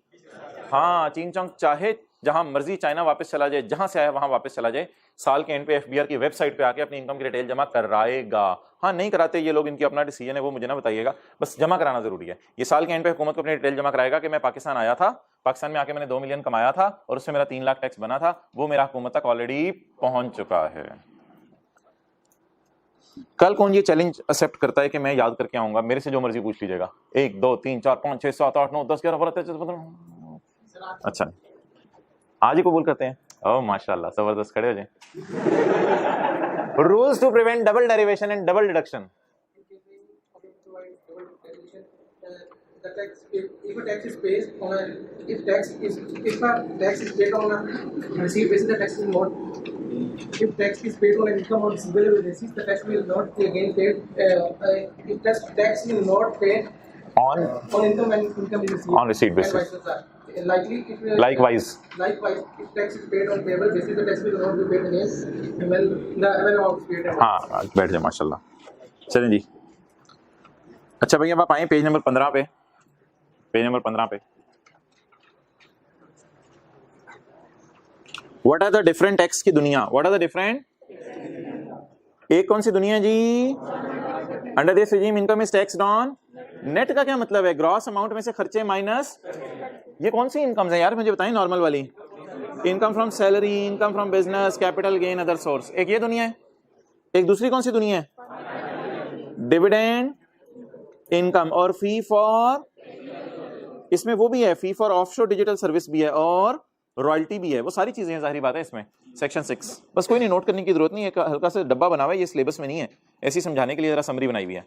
हाँ, चिंग चोंग चाहे जहां मर्जी चाइना वापस चला जाए, जहां से आया वहां वापस चला जाए, साल के एंड पे FBR की वेबसाइट पे आके अपनी इनकम की डिटेल जमा कराएगा। हाँ, नहीं कराते ये लोग, इनकी अपना डिसीजन है, वो मुझे ना बताइएगा, बस जमा कराना जरूरी है। ये साल के एंड पे हुकूमत को अपनी डिटेल जमा कराएगा कि मैं पाकिस्तान आया था, पाकिस्तान में आके मैंने 2 मिलियन कमाया था और उससे मेरा 3 लाख टैक्स बना था, वो मेरा हुकूमत तक ऑलरेडी पहुंच चुका है। कल कौन ये चैलेंज एक्सेप्ट करता है कि मैं याद करके आऊंगा? मेरे से जो मर्जी पूछ लीजिएगा, 1 2 3 4 5 6 7 8 9 10 11 12 13। अच्छा, आज ही कबूल करते हैं? ओह माशाल्लाह, जबरदस्त, खड़े हो जाए। Rules to prevent double derivation and double deduction. The tax, if a tax is paid on a, if a tax is paid on a receipt basis, the tax will not. If tax is paid on an income or receivable basis, the tax will not be again paid. If tax will not paid on income when income is received on receipt and basis. vice versa. Likely, Likewise, if tax is paid on payable basis, the tax will not be paid again when the amount is paid. हाँ बैठ जाए माशाल्लाह। चलें जी, अच्छा भैया आप आए page number 15 पे, पेज नंबर 15 पे। What are the different tax की दुनिया, व्हाट आर द डिफरेंट, एक कौन सी दुनिया जी, under this regime income is taxed on net का क्या मतलब है, ग्रॉस अमाउंट में से खर्चे माइनस, ये कौन सी इनकम है यार मुझे बताएं, नॉर्मल वाली, income from salary, income from business, capital gain, other source, एक ये दुनिया है, एक दूसरी कौन सी दुनिया है, डिविडेंड इनकम, और फी फॉर, इसमें वो भी है, fee for offshore digital service भी है और रॉयल्टी भी है, वो सारी चीजें जाहिर बात है इसमें, सेक्शन 6, बस कोई नहीं नोट करने की जरूरत नहीं है, एक हल्का सा डब्बा बना हुआ है, ये सिलेबस में नहीं है, ऐसी समझाने के लिए जरा समरी बनाई हुई है।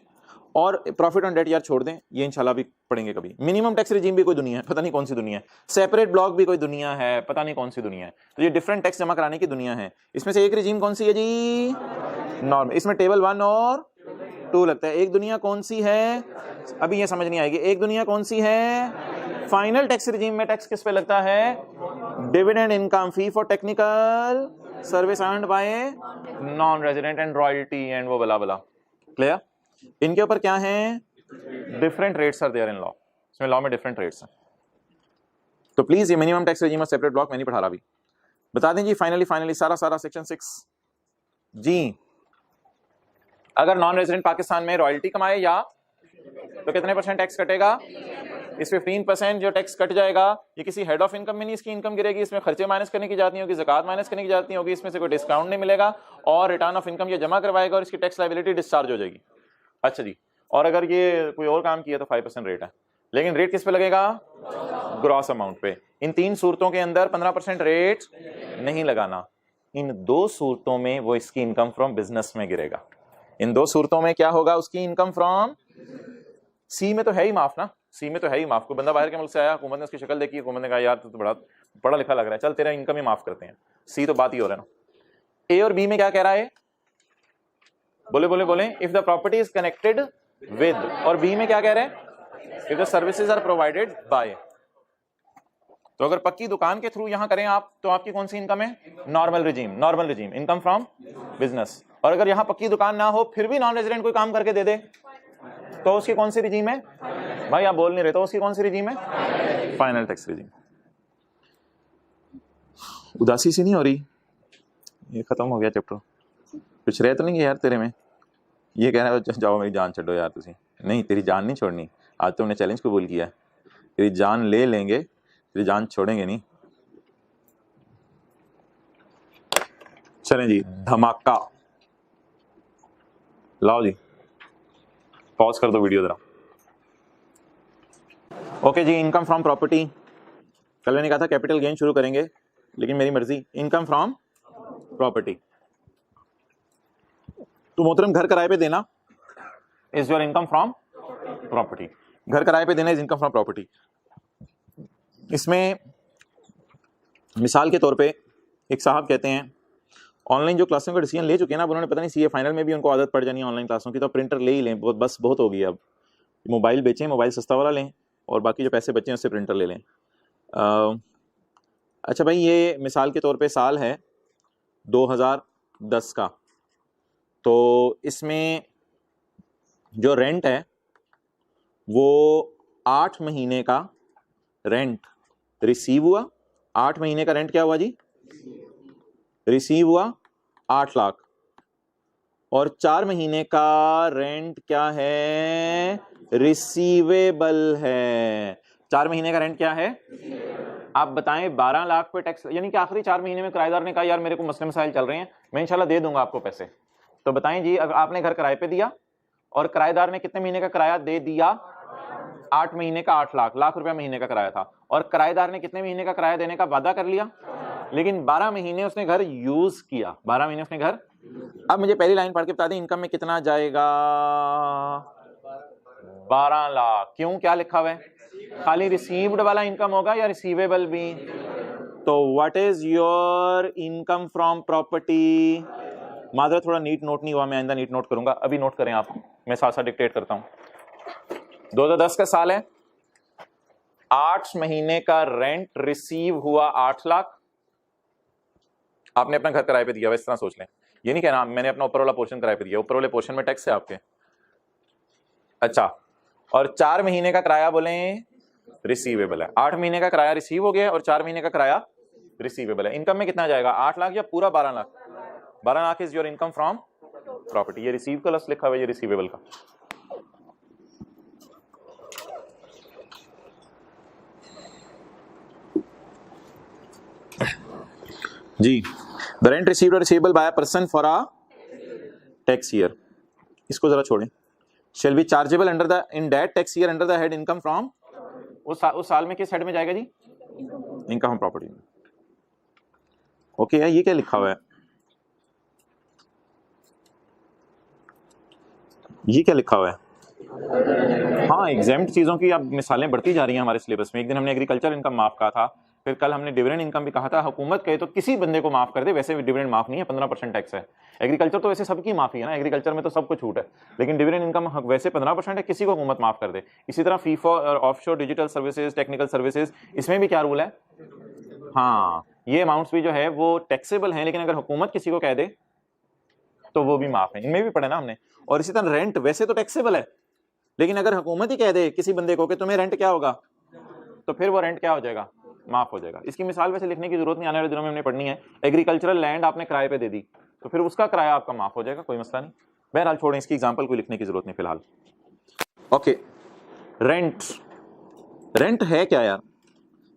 और प्रॉफिट ऑन डेट यार छोड़ दें, ये इंशाल्लाह भी पढ़ेंगे कभी। मिनिमम टैक्स रिजीम भी कोई दुनिया है, पता नहीं कौन सी दुनिया है, सेपरेट ब्लॉक भी कोई दुनिया है, पता नहीं कौन सी दुनिया है, तो ये डिफरेंट टैक्स जमा कराने की दुनिया है। इसमें से एक रिजीम कौन सी है जी, नॉर्मल, इसमें टेबल 1 और 2 लगता है। एक दुनिया कौन सी है, अभी ये समझ नहीं आएगी, एक दुनिया कौन सी है, फाइनल टैक्स रिजीम में टैक्स किस पे लगता है, dividend income, fee for technical service earned by non resident and royalty and वो बला बला, क्लियर। इनके ऊपर क्या है, different rates are there in law, इसमें लॉ में डिफरेंट रेट्स हैं। तो प्लीज ये मिनिमम टैक्स रेजिम और सेपरेट ब्लॉक मैं नहीं पढ़ा रहा अभी, बता दें जी। फाइनली सारा सेक्शन 6 जी, अगर नॉन रेजिडेंट पाकिस्तान में रॉयल्टी कमाए या तो कितने % टैक्स कटेगा, इस 15% जो टैक्स कट जाएगा ये किसी हेड ऑफ इनकम में नहीं इसकी इनकम गिरेगी, इसमें खर्चे माइनस करने की जाती होगी, ज़कात माइनस करने की जाती होगी, इसमें से कोई डिस्काउंट नहीं मिलेगा और रिटर्न ऑफ इनकम ये जमा करवाएगा और इसकी टैक्स लायबिलिटी डिस्चार्ज हो जाएगी। अच्छा जी, और अगर ये कोई और काम किया तो 5% रेट है, लेकिन रेट किस पे लगेगा, ग्रॉस अमाउंट पे। इन 3 सूरतों के अंदर 15% रेट नहीं लगाना, इन 2 सूरतों में वो इसकी इनकम फ्रॉम बिजनेस में गिरेगा। इन 2 सूरतों में क्या होगा, उसकी इनकम फ्रॉम, सी में तो है ही माफ ना, सी में तो है ही माफ, कोई बंदा बाहर के मुल्क से आया, हुकूमत ने उसकी शक्ल देखी, हुकूमत ने कहा यार तू तो बड़ा पढ़ा लिखा लग रहा है, चल तेरा इनकम ही माफ करते हैं, सी तो बात ही हो रहा है ना। ए और बी में क्या कह रहा है, बोले if the property is connected with, और बी में क्या कह रहे हैं, if the services are provided by. तो अगर पक्की दुकान के थ्रू यहां करें आप तो आपकी कौन सी इनकम है, normal regime income from business. और अगर यहां पक्की दुकान ना हो फिर भी नॉन रेजिडेंट कोई काम करके दे दे तो उसकी कौन सी रिजीम है, भाई आप बोल नहीं रहे, तो उसकी कौन सी रिजीम है, फाइनल टैक्स रिजीम। उदासी सी नहीं हो रही, ये खत्म हो गया चैप्टर, कुछ रह तो नहीं यार तेरे में, ये कह रहा है जाओ मेरी जान छोड़ो यार तुसी, नहीं तेरी जान नहीं छोड़नी, आज तुमने चैलेंज कबूल किया, तेरी जान ले लेंगे, तेरी जान छोड़ेंगे नहीं। चलें जी, धमाका, लाओ जी, पॉज कर दो वीडियो जरा। ओके जी, इनकम फ्रॉम प्रॉपर्टी, कल मैंने कहा था कैपिटल गेन शुरू करेंगे लेकिन मेरी मर्जी, इनकम फ्रॉम प्रॉपर्टी। तो मोहतरम घर किराए पे देना is your income from property, घर किराए पे देना इज इनकम फ्रॉम प्रॉपर्टी। इसमें मिसाल के तौर पे एक साहब कहते हैं ऑनलाइन जो क्लासों का डिसीजन ले चुके हैं ना, उन्होंने पता नहीं सीए फाइनल में भी उनको आदत पड़ जानी है ऑनलाइन क्लासों की, तो प्रिंटर ले ही लें, बस बहुत हो गई अब, मोबाइल बेचें, मोबाइल सस्ता वाला लें और बाकी जो पैसे बचे हैं उससे प्रिंटर ले लें। अच्छा भाई, ये मिसाल के तौर पे साल है 2010 का, तो इसमें जो रेंट है वो 8 महीने का रेंट रिसीव हुआ, 8 महीने का रेंट क्या हुआ जी, रिसीव हुआ 8 लाख, और 4 महीने का रेंट क्या है, रिसीवेबल है। 4 महीने का रेंट क्या है, आप बताएं, 12 लाख पे टैक्स, यानी कि आखिरी 4 महीने में किराएदार ने कहा यार मेरे को मसले मसाइल चल रहे हैं, मैं इंशाल्लाह दे दूंगा आपको पैसे। तो बताएं जी, अगर आपने घर किराए पे दिया और किराएदार ने कितने महीने का किराया दे दिया, 8 महीने का 8 लाख रुपया महीने का किराया था, और किराएदार ने कितने महीने का किराया देने का वादा कर लिया, लेकिन 12 महीने उसने घर यूज किया, 12 महीने उसने घर। अब मुझे पहली लाइन पढ़ के बता दें इनकम में कितना जाएगा, 12 लाख। क्यों, क्या लिखा हुआ है, खाली रिसीव्ड वाला इनकम होगा या रिसीवेबल भी, तो what is your income from property. मादर थोड़ा नीट नोट नहीं हुआ, मैं आइंदा नीट नोट करूंगा, अभी नोट करें आप, मैं साथ साथ डिक्टेट करता हूं। 2010 का साल है, 8 महीने का रेंट रिसीव हुआ 8 लाख, आपने अपना घर किराए पे दिया हुआ, इस तरह सोच लें। ये नहीं कहना मैंने अपना ऊपर वाला पोर्शन किराए पे दिया, ऊपर वाले पोर्शन में टैक्स है आपके। अच्छा, और 4 महीने का किराया बोले रिसीवेबल है, 8 महीने का किराया रिसीव हो गया और 4 महीने का किराया रिसीवेबल है। इनकम में कितना जाएगा, 8 लाख या पूरा 12 lakh? 12 lakh is your income from property. ये रिसीव का लफ्ज लिखा हुआ है, ये रिसीवेबल का। जी, द रेंट रिसीव्ड और receivable by a person for a tax year, इसको जरा छोड़ें। Shall be chargeable under the in that tax year under the head income from, उस साल में किस हेड में जाएगा जी? इनकम फ्रॉम प्रॉपर्टी में। ओके है, ये क्या लिखा हुआ है, ये क्या लिखा हुआ है? हाँ, एग्जेम्प्ट चीजों की अब मिसालें बढ़ती जा रही हैं हमारे सिलेबस में। एक दिन हमने एग्रीकल्चर इनकम माफ कहा था, फिर कल हमने डिविडेंड इनकम भी कहा था। हुकूमत कहे तो किसी बंदे को माफ कर दे, वैसे भी डिविडेंड माफ नहीं है, 15% टैक्स है। एग्रीकल्चर तो वैसे सबकी माफी है ना, एग्रीकल्चर में तो सबको छूट है, लेकिन डिविडेंड इनकम वैसे 15% है, किसी को हुकूमत माफ कर दे। इसी तरह फीफो और offshore digital services, technical services, इसमें भी क्या रूल है? हाँ, ये अमाउंट्स भी जो है वो टैक्सेबल हैं, लेकिन अगर हुकूमत किसी को कह दे तो वो भी माफ है, इनमें भी पढ़े ना हमने। और इसी तरह रेंट वैसे तो टैक्सेबल है, लेकिन अगर हुकूमत ही कह दे किसी बंदे को कि तुम्हें रेंट क्या होगा, तो फिर वो रेंट क्या हो जाएगा, माफ हो जाएगा। इसकी मिसाल वैसे लिखने की जरूरत नहीं, आने वाले दिनों में हमने पढ़नी है। एग्रीकल्चरल लैंड आपने किराए पे दे दी, तो फिर उसका किराया आपका माफ हो जाएगा, कोई मसला नहीं। बहरहाल छोड़ें, इसकी एग्जांपल कोई लिखने की जरूरत नहीं फिलहाल। ओके, रेंट, रेंट है क्या यार?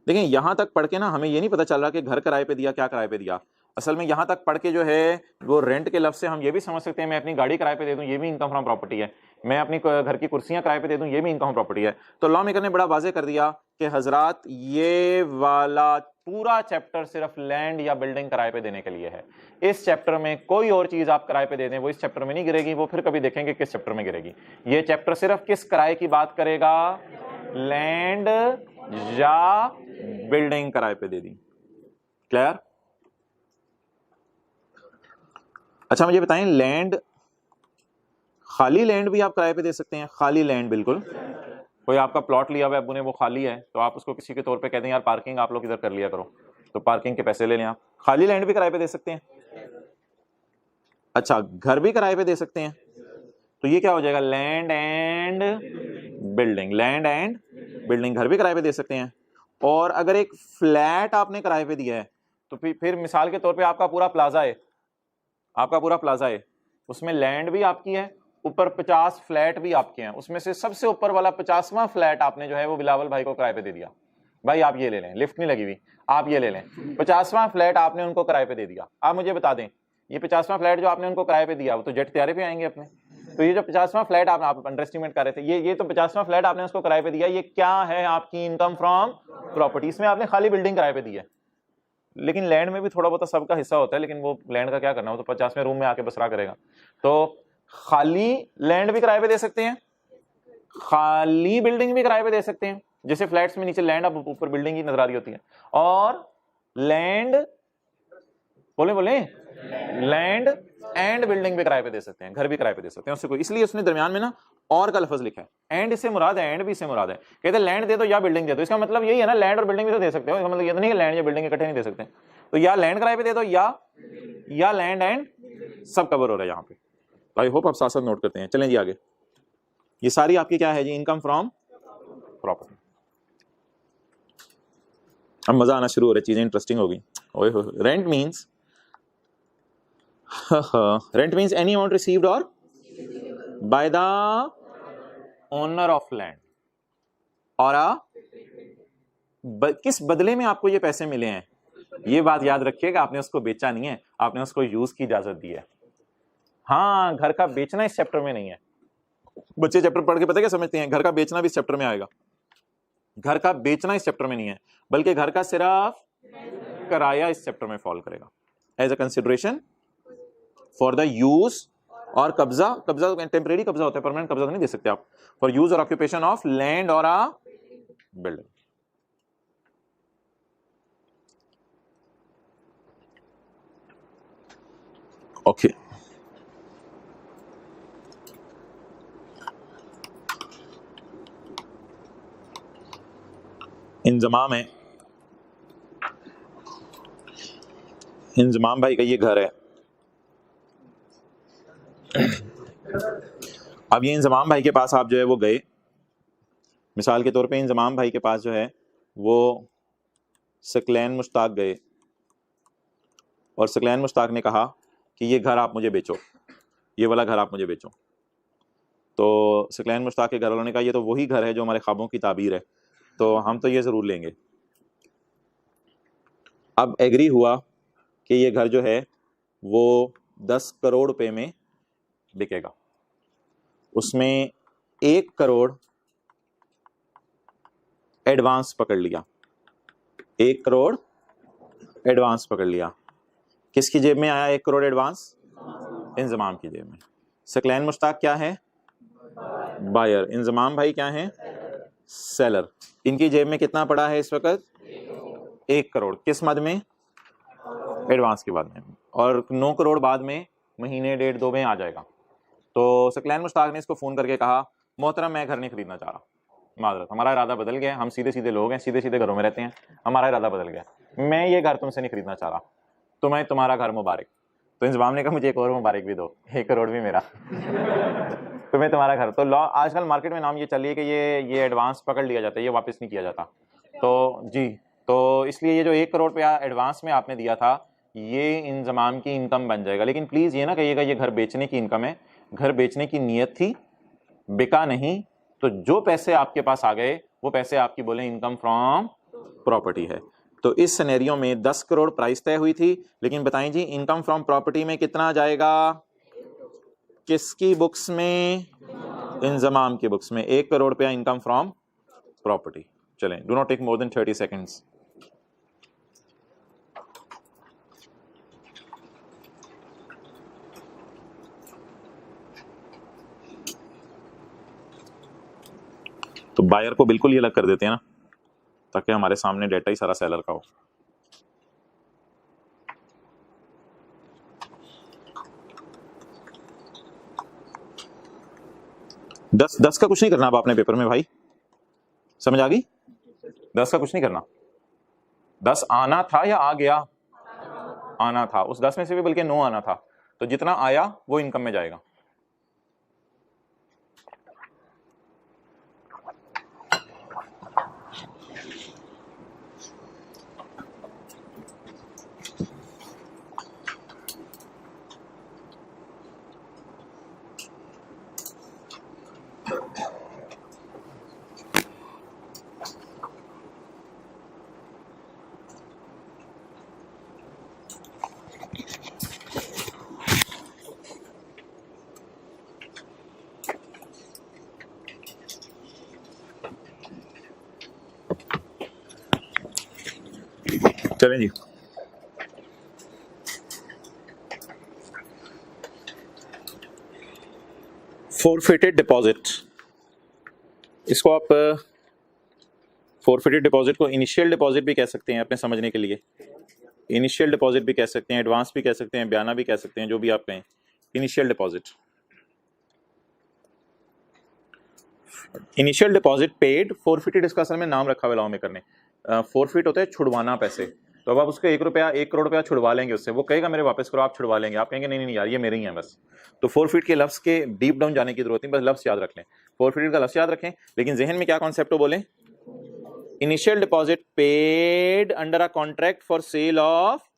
देखिए यहां तक पढ़ के ना हमें ये नहीं पता चल रहा कि घर किराए पे दिया, क्या किराए पे दिया। असल में यहां तक पढ़ के जो है वो रेंट के लफ्ज से हम ये भी समझ सकते हैं, मैं अपनी गाड़ी किराए पे दे दूं, ये भी इनकम फ्रॉम प्रॉपर्टी है। मैं अपनी घर की कुर्सियां किराए पे दे दूं, ये भी इनकम फ्रॉम प्रॉपर्टी है। तो लॉ मेकर ने बड़ा वाज़ेह कर दिया कि हजरात ये वाला पूरा चैप्टर सिर्फ लैंड या बिल्डिंग किराए पे देने के लिए है। इस चैप्टर में कोई और चीज आप किराए पे दे दें वो इस चैप्टर में नहीं गिरेगी, वो फिर कभी देखेंगे किस चैप्टर में गिरेगी। ये चैप्टर सिर्फ किस किराए की बात करेगा, लैंड या बिल्डिंग किराए पे दे दी। क्लियर? अच्छा मुझे बताएं, लैंड, खाली लैंड भी आप किराए पे दे सकते हैं? खाली लैंड, बिल्कुल। कोई आपका प्लॉट लिया हुआ है अब्बू ने, वो खाली है, तो आप उसको किसी के तौर पे कहते हैं यार पार्किंग आप लोग इधर कर लिया करो, तो पार्किंग के पैसे ले लें आप। खाली लैंड भी किराए पे दे सकते हैं। अच्छा, घर भी किराए पे दे सकते हैं, तो ये क्या हो जाएगा, land and building. Land and building, घर भी किराए पे दे सकते हैं। और अगर एक फ्लैट आपने किराए पे दिया है, तो फिर मिसाल के तौर पे आपका पूरा प्लाजा है, आपका पूरा प्लाजा है, उसमें लैंड भी आपकी है, ऊपर 50 फ्लैट भी आपके हैं, उसमें से सबसे ऊपर वाला 50वां फ्लैट आपने जो है वो बिलावल भाई को किराए पे दे दिया। भाई आप ये ले लें, लिफ्ट नहीं लगी हुई, आप ये ले लें। 50वां फ्लैट आपने उनको किराए पे दे दिया। आप मुझे बता दें, ये 50वां फ्लैट जो आपने उनको किराए पे दिया वो तो जेट तैयारे पे आएंगे अपने। तो ये जो 50वां फ्लैट आप अंडर एस्टिमेट कर रहे थे, ये तो 50वां फ्लैट आपने उसको किराए पे दिया, ये क्या है, आपकी इनकम फ्रॉम प्रॉपर्टी। इसमें आपने खाली बिल्डिंग किराए पे दी है, लेकिन लैंड में भी थोड़ा बहुत सबका हिस्सा होता है, लेकिन वो लैंड का क्या करना, वो तो 50वें रूम में आके बसरा करेगा। तो खाली लैंड भी किराए पे दे सकते हैं, खाली बिल्डिंग भी किराए पे दे सकते हैं, जैसे फ्लैट्स में नीचे लैंड, अब ऊपर बिल्डिंग ही नजर आ रही होती है। और लैंड, बोले लैंड एंड बिल्डिंग भी किराए पे दे सकते हैं, घर भी किराए पे दे सकते हैं उससे कोई, इसलिए उसने दरमियान में ना और का लफ्ज लिखा है। एंड इससे मुराद है, एंड भी इससे मुराद है। कहते हैं लैंड दे दो या बिल्डिंग दे दो, इसका मतलब यही है ना, लैंड और बिल्डिंग भी तो दे सकते हो, इसका मतलब ये तो नहीं कि लैंड या बिल्डिंग इकट्ठे नहीं दे सकते। तो या लैंड किराए पे दे दो या लैंड एंड, सब कवर हो रहा है यहाँ पे। आई होप आप साथ साथ नोट करते हैं। चलें जी आगे, ये सारी आपकी क्या है जी, इनकम फ्रॉम प्रॉपर्टी। अब मजा आना शुरू हो रहा है, चीजें इंटरेस्टिंग हो गई। ओए हो, rent means rent means any amount received or by the owner of land or किस बदले में आपको ये पैसे मिले हैं। ये बात याद रखिएगा, आपने उसको बेचा नहीं है, आपने उसको यूज की इजाजत दी है। हाँ, घर का बेचना इस चैप्टर में नहीं है। बच्चे चैप्टर पढ़ के पता क्या समझते हैं, घर का बेचना भी इस चैप्टर में आएगा। घर का बेचना इस चैप्टर में नहीं है, बल्कि घर का सिर्फ किराया इस चैप्टर में फॉल करेगा as a consideration for the use और कब्जा। कब्जा टेम्परेरी कब्जा होता है, परमानेंट कब्जा तो नहीं दे सकते आप। फॉर यूज और occupation of land or a building. Okay, Inzamam है, इंजमाम भाई का ये घर है। अब ये इंजमाम भाई के पास आप जो है वो गए, मिसाल के तौर पे इंजमाम भाई के पास जो है वो सकलैन मुश्ताक गए और सकलैन मुश्ताक ने कहा कि ये घर आप मुझे बेचो, ये वाला घर आप मुझे बेचो। तो सकलैन मुश्ताक के घर वालों ने कहा ये तो वही घर है जो हमारे ख्वाबों की ताबीर है, तो हम तो ये ज़रूर लेंगे। अब एग्री हुआ कि ये घर जो है वो 10 करोड़ रुपए में बिकेगा। उसमें 1 करोड़ एडवांस पकड़ लिया, 1 करोड़ एडवांस पकड़ लिया। किसकी जेब में आया 1 करोड़ एडवांस? इंजमाम की जेब में। सकलैन मुश्ताक क्या है? बायर। इंजमाम भाई क्या है? सेलर। इनकी जेब में कितना पड़ा है इस वक्त? 1 करोड़। किस मद में? एडवांस के बाद में। और 9 करोड़ बाद में, महीने 1.5-2 में आ जाएगा। तो सकलैन मुश्ताक ने इसको फ़ोन करके कहा मोहतरम मैं घर नहीं खरीदना चाह रहा, माजरत हमारा इरादा बदल गया, हम सीधे सीधे लोग हैं, सीधे सीधे घरों में रहते हैं, हमारा इरादा बदल गया, मैं ये घर तुमसे नहीं खरीदना चाह रहा, तुम्हें तुम्हारा घर मुबारक। तो इंजमाम ने कहा मुझे एक और मुबारक भी दो, 1 करोड़ भी मेरा। तुम्हें तुम्हारा घर। तो लॉ आजकल मार्केट में नाम ये चल रही है कि ये एडवांस पकड़ लिया जाता है, ये वापस नहीं किया जाता। तो जी, तो इसलिए ये जो 1 करोड़ रुपया एडवांस में आपने दिया था ये इंजमाम की इनकम बन जाएगा। लेकिन प्लीज़ ये ना कहिएगा ये घर बेचने की इनकम है, घर बेचने की नीयत थी, बिका नहीं, तो जो पैसे आपके पास आ गए वो पैसे आपकी बोले इनकम फ्रॉम प्रॉपर्टी है। तो इस सिनेरियो में 10 करोड़ प्राइस तय हुई थी, लेकिन बताएं जी इनकम फ्रॉम प्रॉपर्टी में कितना आ जाएगा? किसकी बुक्स में? इंजमाम की बुक्स में 1 करोड़ रुपया इनकम फ्रॉम प्रॉपर्टी। चलें, do not take more than 30 seconds. तो बायर को बिल्कुल ये अलग कर देते हैं ना, ताकि हमारे सामने डेटा ही सारा सेलर का हो। दस का कुछ नहीं करना अब आपने पेपर में भाई, समझ आ गई? 10 का कुछ नहीं करना। 10 आना था या आ गया? आना था। उस 10 में से भी बल्कि 9 आना था, तो जितना आया वो इनकम में जाएगा। चलें जी, फोरफिटेड डिपॉजिट, इसको आप फोरफिटेड डिपॉजिट को इनिशियल डिपॉजिट भी कह सकते हैं अपने समझने के लिए, इनिशियल डिपॉजिट भी कह सकते हैं, एडवांस भी कह सकते हैं, बयाना भी कह सकते हैं, जो भी आप कहें। Initial deposit, initial deposit paid forfeited, इसका असल में नाम रखा हुआ लॉ में करने। फोरफिट होता है छुड़वाना पैसे। तो अब आप उसको 1 करोड़ रुपया छुड़वा लेंगे उससे, वो कहेगा मेरे वापस करो, आप छुड़वा लेंगे, आप कहेंगे नहीं नहीं यार ये मेरे ही हैं बस। तो फोरफिट के लफ्ज़ के डीप डाउन जाने की जरूरत नहीं, बस लफ्ज़ याद रख लें, फोरफिट का लफ्ज़ याद रखें, लेकिन जहन में क्या कॉन्सेप्ट हो बोले? Initial deposit paid under a contract for sale of,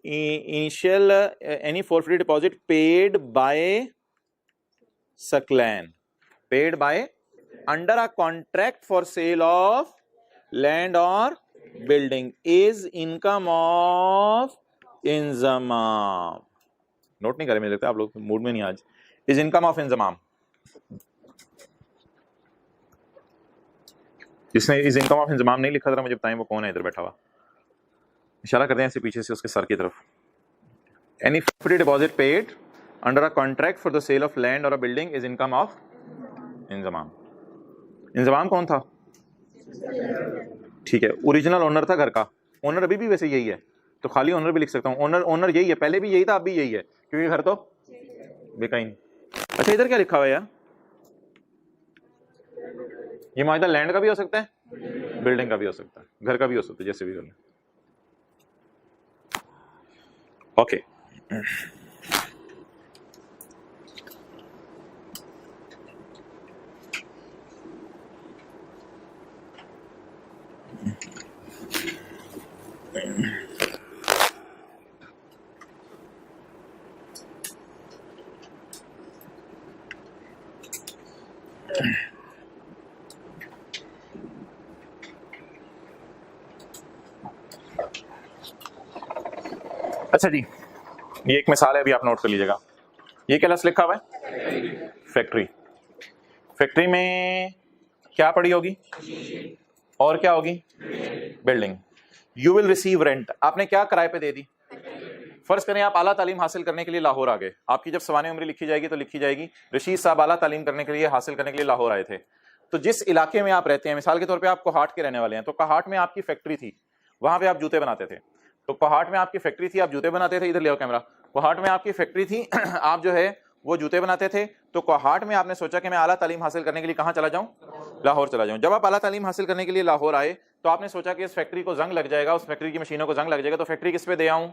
initial any forfeited deposit paid by Saqlain, paid by under a contract for sale of land or building is income of Inzamam. Note नहीं करे, मुझे लगता है आप लोग mood में नहीं आज। Is income of Inzamam. जिसने इज इनकम ऑफ इंजमाम नहीं लिखा था मुझे बताएं वो कौन है इधर बैठा हुआ, इशारा करते हैं ऐसे पीछे से उसके सर की तरफ। Any free deposit paid under a contract for the sale of land or a building is income of Inzamam. Inzamam कौन था? ठीक है, ओरिजिनल ओनर था घर का, ओनर अभी भी वैसे यही है, तो खाली ओनर भी लिख सकता हूँ, ओनर यही है, पहले भी यही था अब भी यही है, क्योंकि घर तो बिका ही नहीं। अच्छा इधर क्या लिखा हुआ है यार? ये माहिदा लैंड का भी हो सकता है, बिल्डिंग का भी हो सकता है, घर का भी हो सकता है, जैसे भी कर लें। ओके, अच्छा जी, ये एक मिसाल है, अभी आप नोट कर लीजिएगा। ये क्या लफ्ज़ लिखा हुआ है? फैक्ट्री। फैक्ट्री में क्या पड़ी होगी और क्या होगी? Building. You will receive rent, आपने क्या किराए पे दे दी? फर्ज करें आप आला तालीम हासिल करने के लिए लाहौर आ गए, आपकी जब सवाने उम्र लिखी जाएगी तो लिखी जाएगी रशीद साहब आला तालीम करने के लिए हासिल करने के लिए लाहौर आए थे। तो जिस इलाके में आप रहते हैं, मिसाल के तौर पे आप कोहाट के रहने वाले हैं, तो कोहाट में आपकी फैक्ट्री थी, वहां पे आप जूते बनाते थे। तो कोहाट में आपकी फैक्ट्री थी, आप जूते बनाते थे, इधर ले आओ कैमरा। कोहाट में आपकी फैक्ट्री थी, आप जो है वो जूते बनाते थे। तो कोहाट में आपने सोचा कि मैं आला तालीम हासिल करने के लिए कहाँ चला जाऊँ? लाहौर चला जाऊँ। जब आप आला तालीम हासिल करने के लिए लाहौर आए तो आपने सोचा कि इस फैक्ट्री को जंग लग जाएगा, उस फैक्ट्री की मशीनों को जंग लग जाएगा, तो फैक्ट्री किस पे दे आऊँ?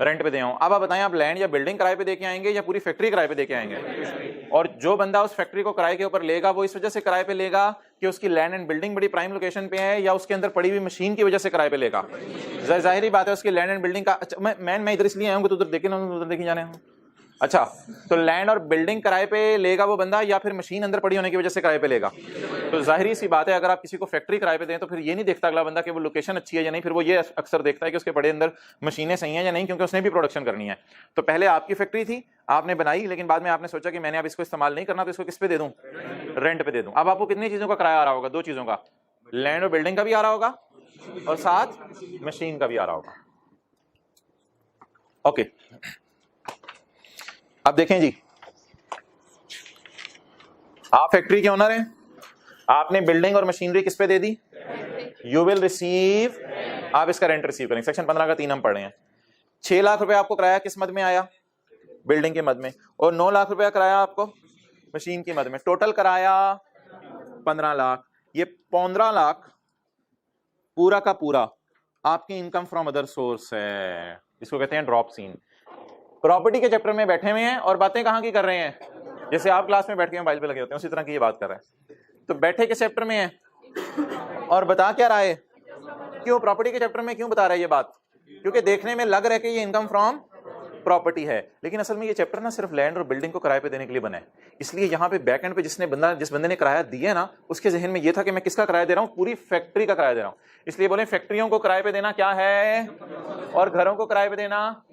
रेंट पे दे आऊँ। अब आप बताएं, आप लैंड या बिल्डिंग किराए पे दे के आएंगे या पूरी फैक्ट्री किराए पे दे के आएंगे? और जो बंदा उस फैक्ट्री को किराए के ऊपर लेगा वो इस वजह से किराए पे लेगा कि उसकी लैंड एंड बिल्डिंग बड़ी प्राइम लोकेशन पे है, या उसके अंदर पड़ी हुई मशीन की वजह से किराए पे लेगा? जाहिर बात है उसकी लैंड एंड बिल्डिंग का। अच्छा, मैं इधर इसलिए आऊंगा तो उधर देखे ना, उधर देखी जाने। अच्छा, तो लैंड और बिल्डिंग किराए पे लेगा वो बंदा, या फिर मशीन अंदर पड़ी होने की वजह से किराए पे लेगा? तो जाहिर सी बात है, अगर आप किसी को फैक्ट्री किराए पे दें तो फिर ये नहीं देखता अगला बंदा कि वो लोकेशन अच्छी है या नहीं, फिर वो ये अक्सर देखता है कि उसके बड़े अंदर मशीनें सही हैं या नहीं, क्योंकि उसने भी प्रोडक्शन करनी है। तो पहले आपकी फैक्ट्री थी, आपने बनाई, लेकिन बाद में आपने सोचा कि मैंने अब इसको इस्तेमाल नहीं करना, तो इसको किस पे दे दूं? रेंट पे दे दूं। अब आपको कितनी चीजों का किराया आ रहा होगा? दो चीजों का, लैंड और बिल्डिंग का भी आ रहा होगा और साथ मशीन का भी आ रहा होगा। ओके, अब देखें जी, आप फैक्ट्री के ओनर हैं, आपने बिल्डिंग और मशीनरी किस पे दे दी? यू विल रिसीव, आप इसका रेंट रिसीव करेंगे। सेक्शन 15 का 3 हम पढ़े हैं। 6 लाख रुपए आपको किराया किस मद में आया? बिल्डिंग के मद में। और 9 लाख रुपया किराया आपको मशीन की मद में। टोटल किराया 15 लाख। ये 15 लाख पूरा का पूरा आपकी इनकम फ्रॉम अदर सोर्स है, इसको कहते हैं ड्रॉप सीन। प्रॉपर्टी के चैप्टर में बैठे हुए हैं और बातें कहाँ की कर रहे हैं? जैसे आप क्लास में बैठ के मोबाइल पे लगे होते हैं, उसी तरह की ये बात कर रहे हैं। तो बैठे के चैप्टर में है और बता क्या रहा है? क्यों प्रॉपर्टी के चैप्टर में क्यों बता रहा है ये बात? क्योंकि देखने में लग रहा है कि ये इनकम फ्रॉम प्रॉपर्टी है, लेकिन असल में ये चैप्टर ना सिर्फ लैंड और बिल्डिंग को किराए पे देने के लिए बना है। इसलिए यहाँ पे बैक एंड पे जिस बंदे ने किराया दिया ना, उसके जहन में ये था कि मैं किसका किराया दे रहा हूँ? पूरी फैक्ट्री का किराया दे रहा हूँ। इसलिए बोले फैक्ट्रियों को किराए पे देना क्या है और घरों को किराए पे देना।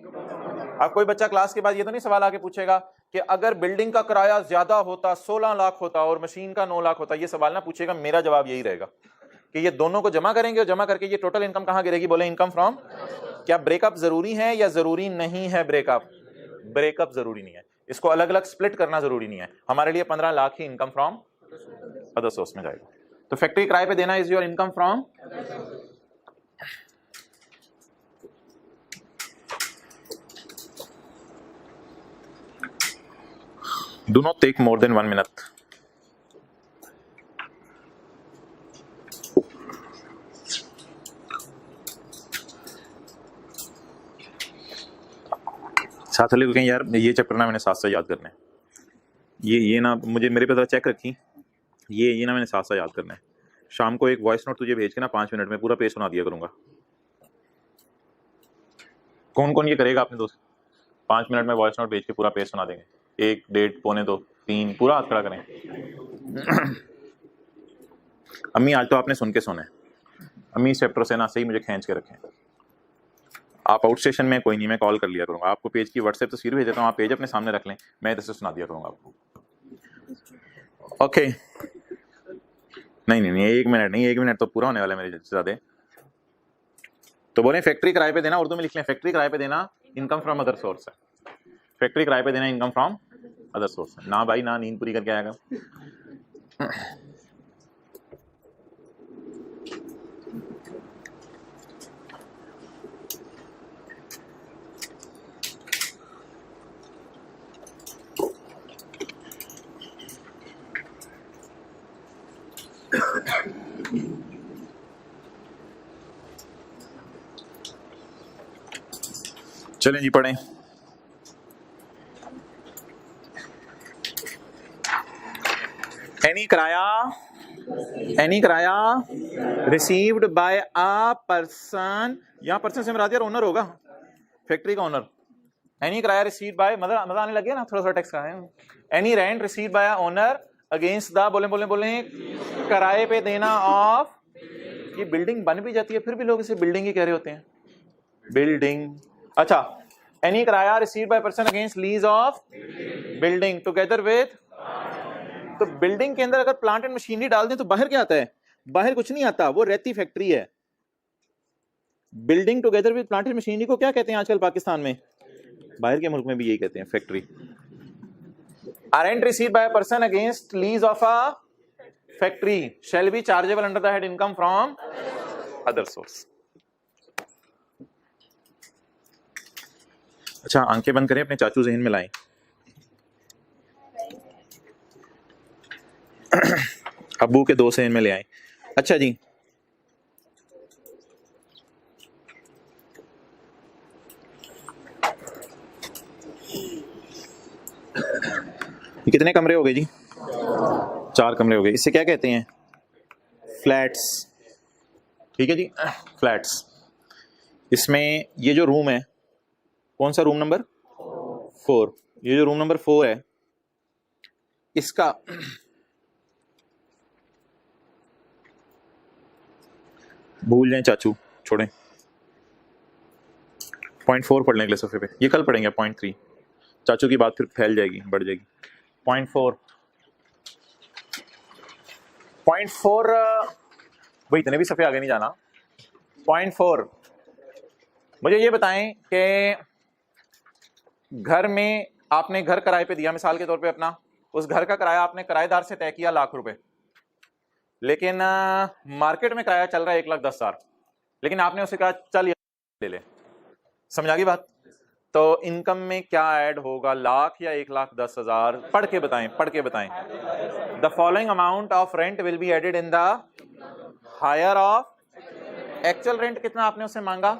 अब कोई बच्चा क्लास के बाद ये तो नहीं सवाल आके पूछेगा कि अगर बिल्डिंग का किराया ज्यादा होता, 16 लाख होता और मशीन का 9 लाख होता, ये सवाल ना पूछेगा। मेरा जवाब यही रहेगा कि ये दोनों को जमा करेंगे और जमा करके ये टोटल इनकम कहां गिरेगी? बोले इनकम फ्रॉम। क्या ब्रेकअप जरूरी है या जरूरी नहीं है? ब्रेकअप जरूरी नहीं है, इसको अलग अलग स्प्लिट करना जरूरी नहीं है। हमारे लिए 15 लाख ही इनकम फ्रॉम अदर सोर्स में जाएगा। तो फैक्ट्री किराए पे देना is your income from. Do not take more than 1 minute. साथ वाले को कहें यार ये चैप्टर ना मैंने साथ साथ याद करना है, ये ना मुझे मेरे पे जरा चेक रखी, ये ना मैंने साथ साथ याद करना है। शाम को एक वॉइस नोट तुझे भेज के ना 5 मिनट में पूरा पेज सुना दिया करूंगा। कौन कौन ये करेगा अपने दोस्त? 5 मिनट में वॉइस नोट भेज के पूरा पेज सुना देंगे। 1, 1.5, पौने 2, 3 पूरा हाथ खड़ा करें। अम्मी आज तो आपने सुन के सोना है। अम्मी इस चैप्टर से ना सही मुझे खींच के रखें। आप आउट स्टेशन में कोई नहीं, मैं कॉल कर लिया करूंगा आपको, पेज की व्हाट्सएप तस्वीर भेज देता हूँ, आप पेज अपने सामने रख लें, मैं इधर से सुना दिया करूंगा आपको। ओके नहीं 1 मिनट नहीं, 1 मिनट तो पूरा होने वाला है मेरे ज्यादा। तो बोले फैक्ट्री किराए पे देना, उर्दू में लिख लें, फैक्ट्री किराए पे देना इनकम फ्रॉम अदर सोर्स है। फैक्ट्री किराए पे देना इनकम फ्रॉम अदर सोर्स है। ना भाई ना नींद पूरी करके आएगा। चलें जी पढ़ें। एनी किराया रिसीव्ड बाय अ पर्सन, यहाँ पर्सन से मेरा ओनर होगा, फैक्ट्री का ओनर। एनी किराया रिसीव्ड बाय, मजा आने लग गया ना, थोड़ा सा टेक्स्ट का है। Any rent received by owner against the, बोले किराए पे देना ऑफ, ये बिल्डिंग बन भी जाती है फिर भी लोग इसे बिल्डिंग ही कह रहे होते हैं, बिल्डिंग। अच्छा, एनी किराया received by person against lease of building together with, तो बिल्डिंग के अंदर अगर प्लांट एंड मशीनरी डाल दें तो बाहर क्या आता है? बाहर कुछ नहीं आता, वो रहती फैक्ट्री है। Building together with plant and machinery को क्या कहते हैं आजकल पाकिस्तान में? बाहर के मुल्क में भी यही कहते हैं, factory. Rent received by a person against lease of a factory shall be chargeable under the head income from other source. अच्छा, आंखें बंद करें, अपने चाचू ज़हन में लाएं। अब्बू के दो ज़हन में ले आए। अच्छा जी, कितने कमरे हो गए जी? 4 कमरे हो गए। इसे क्या कहते हैं? फ्लैट्स। ठीक है जी, फ्लैट्स। इसमें ये जो रूम है, कौन सा रूम नंबर 4, ये जो रूम नंबर 4 है, इसका भूल जाएं चाचू, छोड़ें। 0.4 पढ़ लें अगले सफ़े पे, ये कल पढ़ेंगे 0.3। चाचू की बात फिर फैल जाएगी, बढ़ जाएगी। 0.4 भाई इतने भी सफ़े आगे नहीं जाना। 0.4, मुझे ये बताएं कि घर में आपने घर किराए पे दिया, मिसाल के तौर पे अपना, उस घर का किराया आपने किराएदार से तय किया ₹1,00,000, लेकिन मार्केट में किराया चल रहा है 1,10,000, लेकिन आपने उसे कहा चल ये ले ले। समझ आ गई बात? तो इनकम में क्या ऐड होगा, लाख या 1,10,000? पढ़ के बताएं, पढ़ के बताएं। The following amount of rent will be added in the higher of, actual rent कितना आपने उससे मांगा?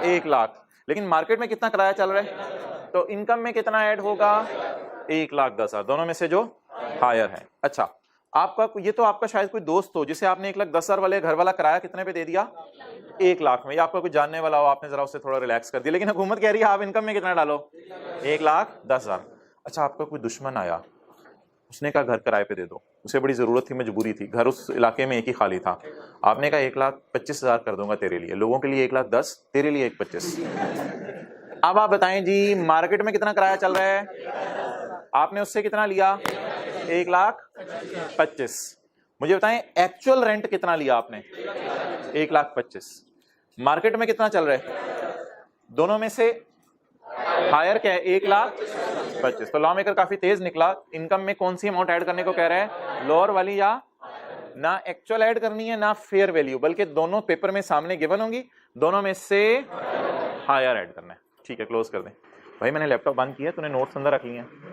1,00,000, लेकिन मार्केट में कितना किराया चल रहा है, तो इनकम में कितना ऐड होगा? 1,10,000, दोनों में से जो हायर है। अच्छा, आपका ये तो आपका शायद कोई दोस्त हो जिसे आपने 1,10,000 वाले घर वाला किराया कितने पे दे दिया? 1,00,000 में। या आपका कोई जानने वाला हो, आपने जरा उससे थोड़ा रिलैक्स कर दिया, लेकिन हुकूमत कह रही है आप इनकम में कितना डालो? 1,10,000। अच्छा, आपका कोई दुश्मन आया, उसने कहा घर किराए पे दे दो, उसे बड़ी जरूरत थी, मजबूरी थी, घर उस इलाके में एक ही खाली था। आपने कहा 1,25,000 कर दूंगा तेरे लिए, लोगों के लिए 1,10,000, तेरे लिए 1,25,000। अब आप बताएं जी, मार्केट में कितना किराया चल रहा है? आपने उससे कितना लिया? 1,25,000। मुझे बताएं एक्चुअल रेंट कितना लिया आपने? 1,25,000। मार्केट में कितना चल रहा है? दोनों में से हायर क्या है? 1,25,000। तो लॉ मेकर काफी तेज निकला। इनकम में कौन सी अमाउंट ऐड करने को कह रहा है? लोअर वाली, या ना एक्चुअल ऐड करनी है ना फेयर वैल्यू, बल्कि दोनों पेपर में सामने गिवन होंगी, दोनों में से हायर ऐड करना है। ठीक है, क्लोज कर दें। भाई मैंने लैपटॉप बंद किया, तूने नोट्स अंदर रख लिए हैं।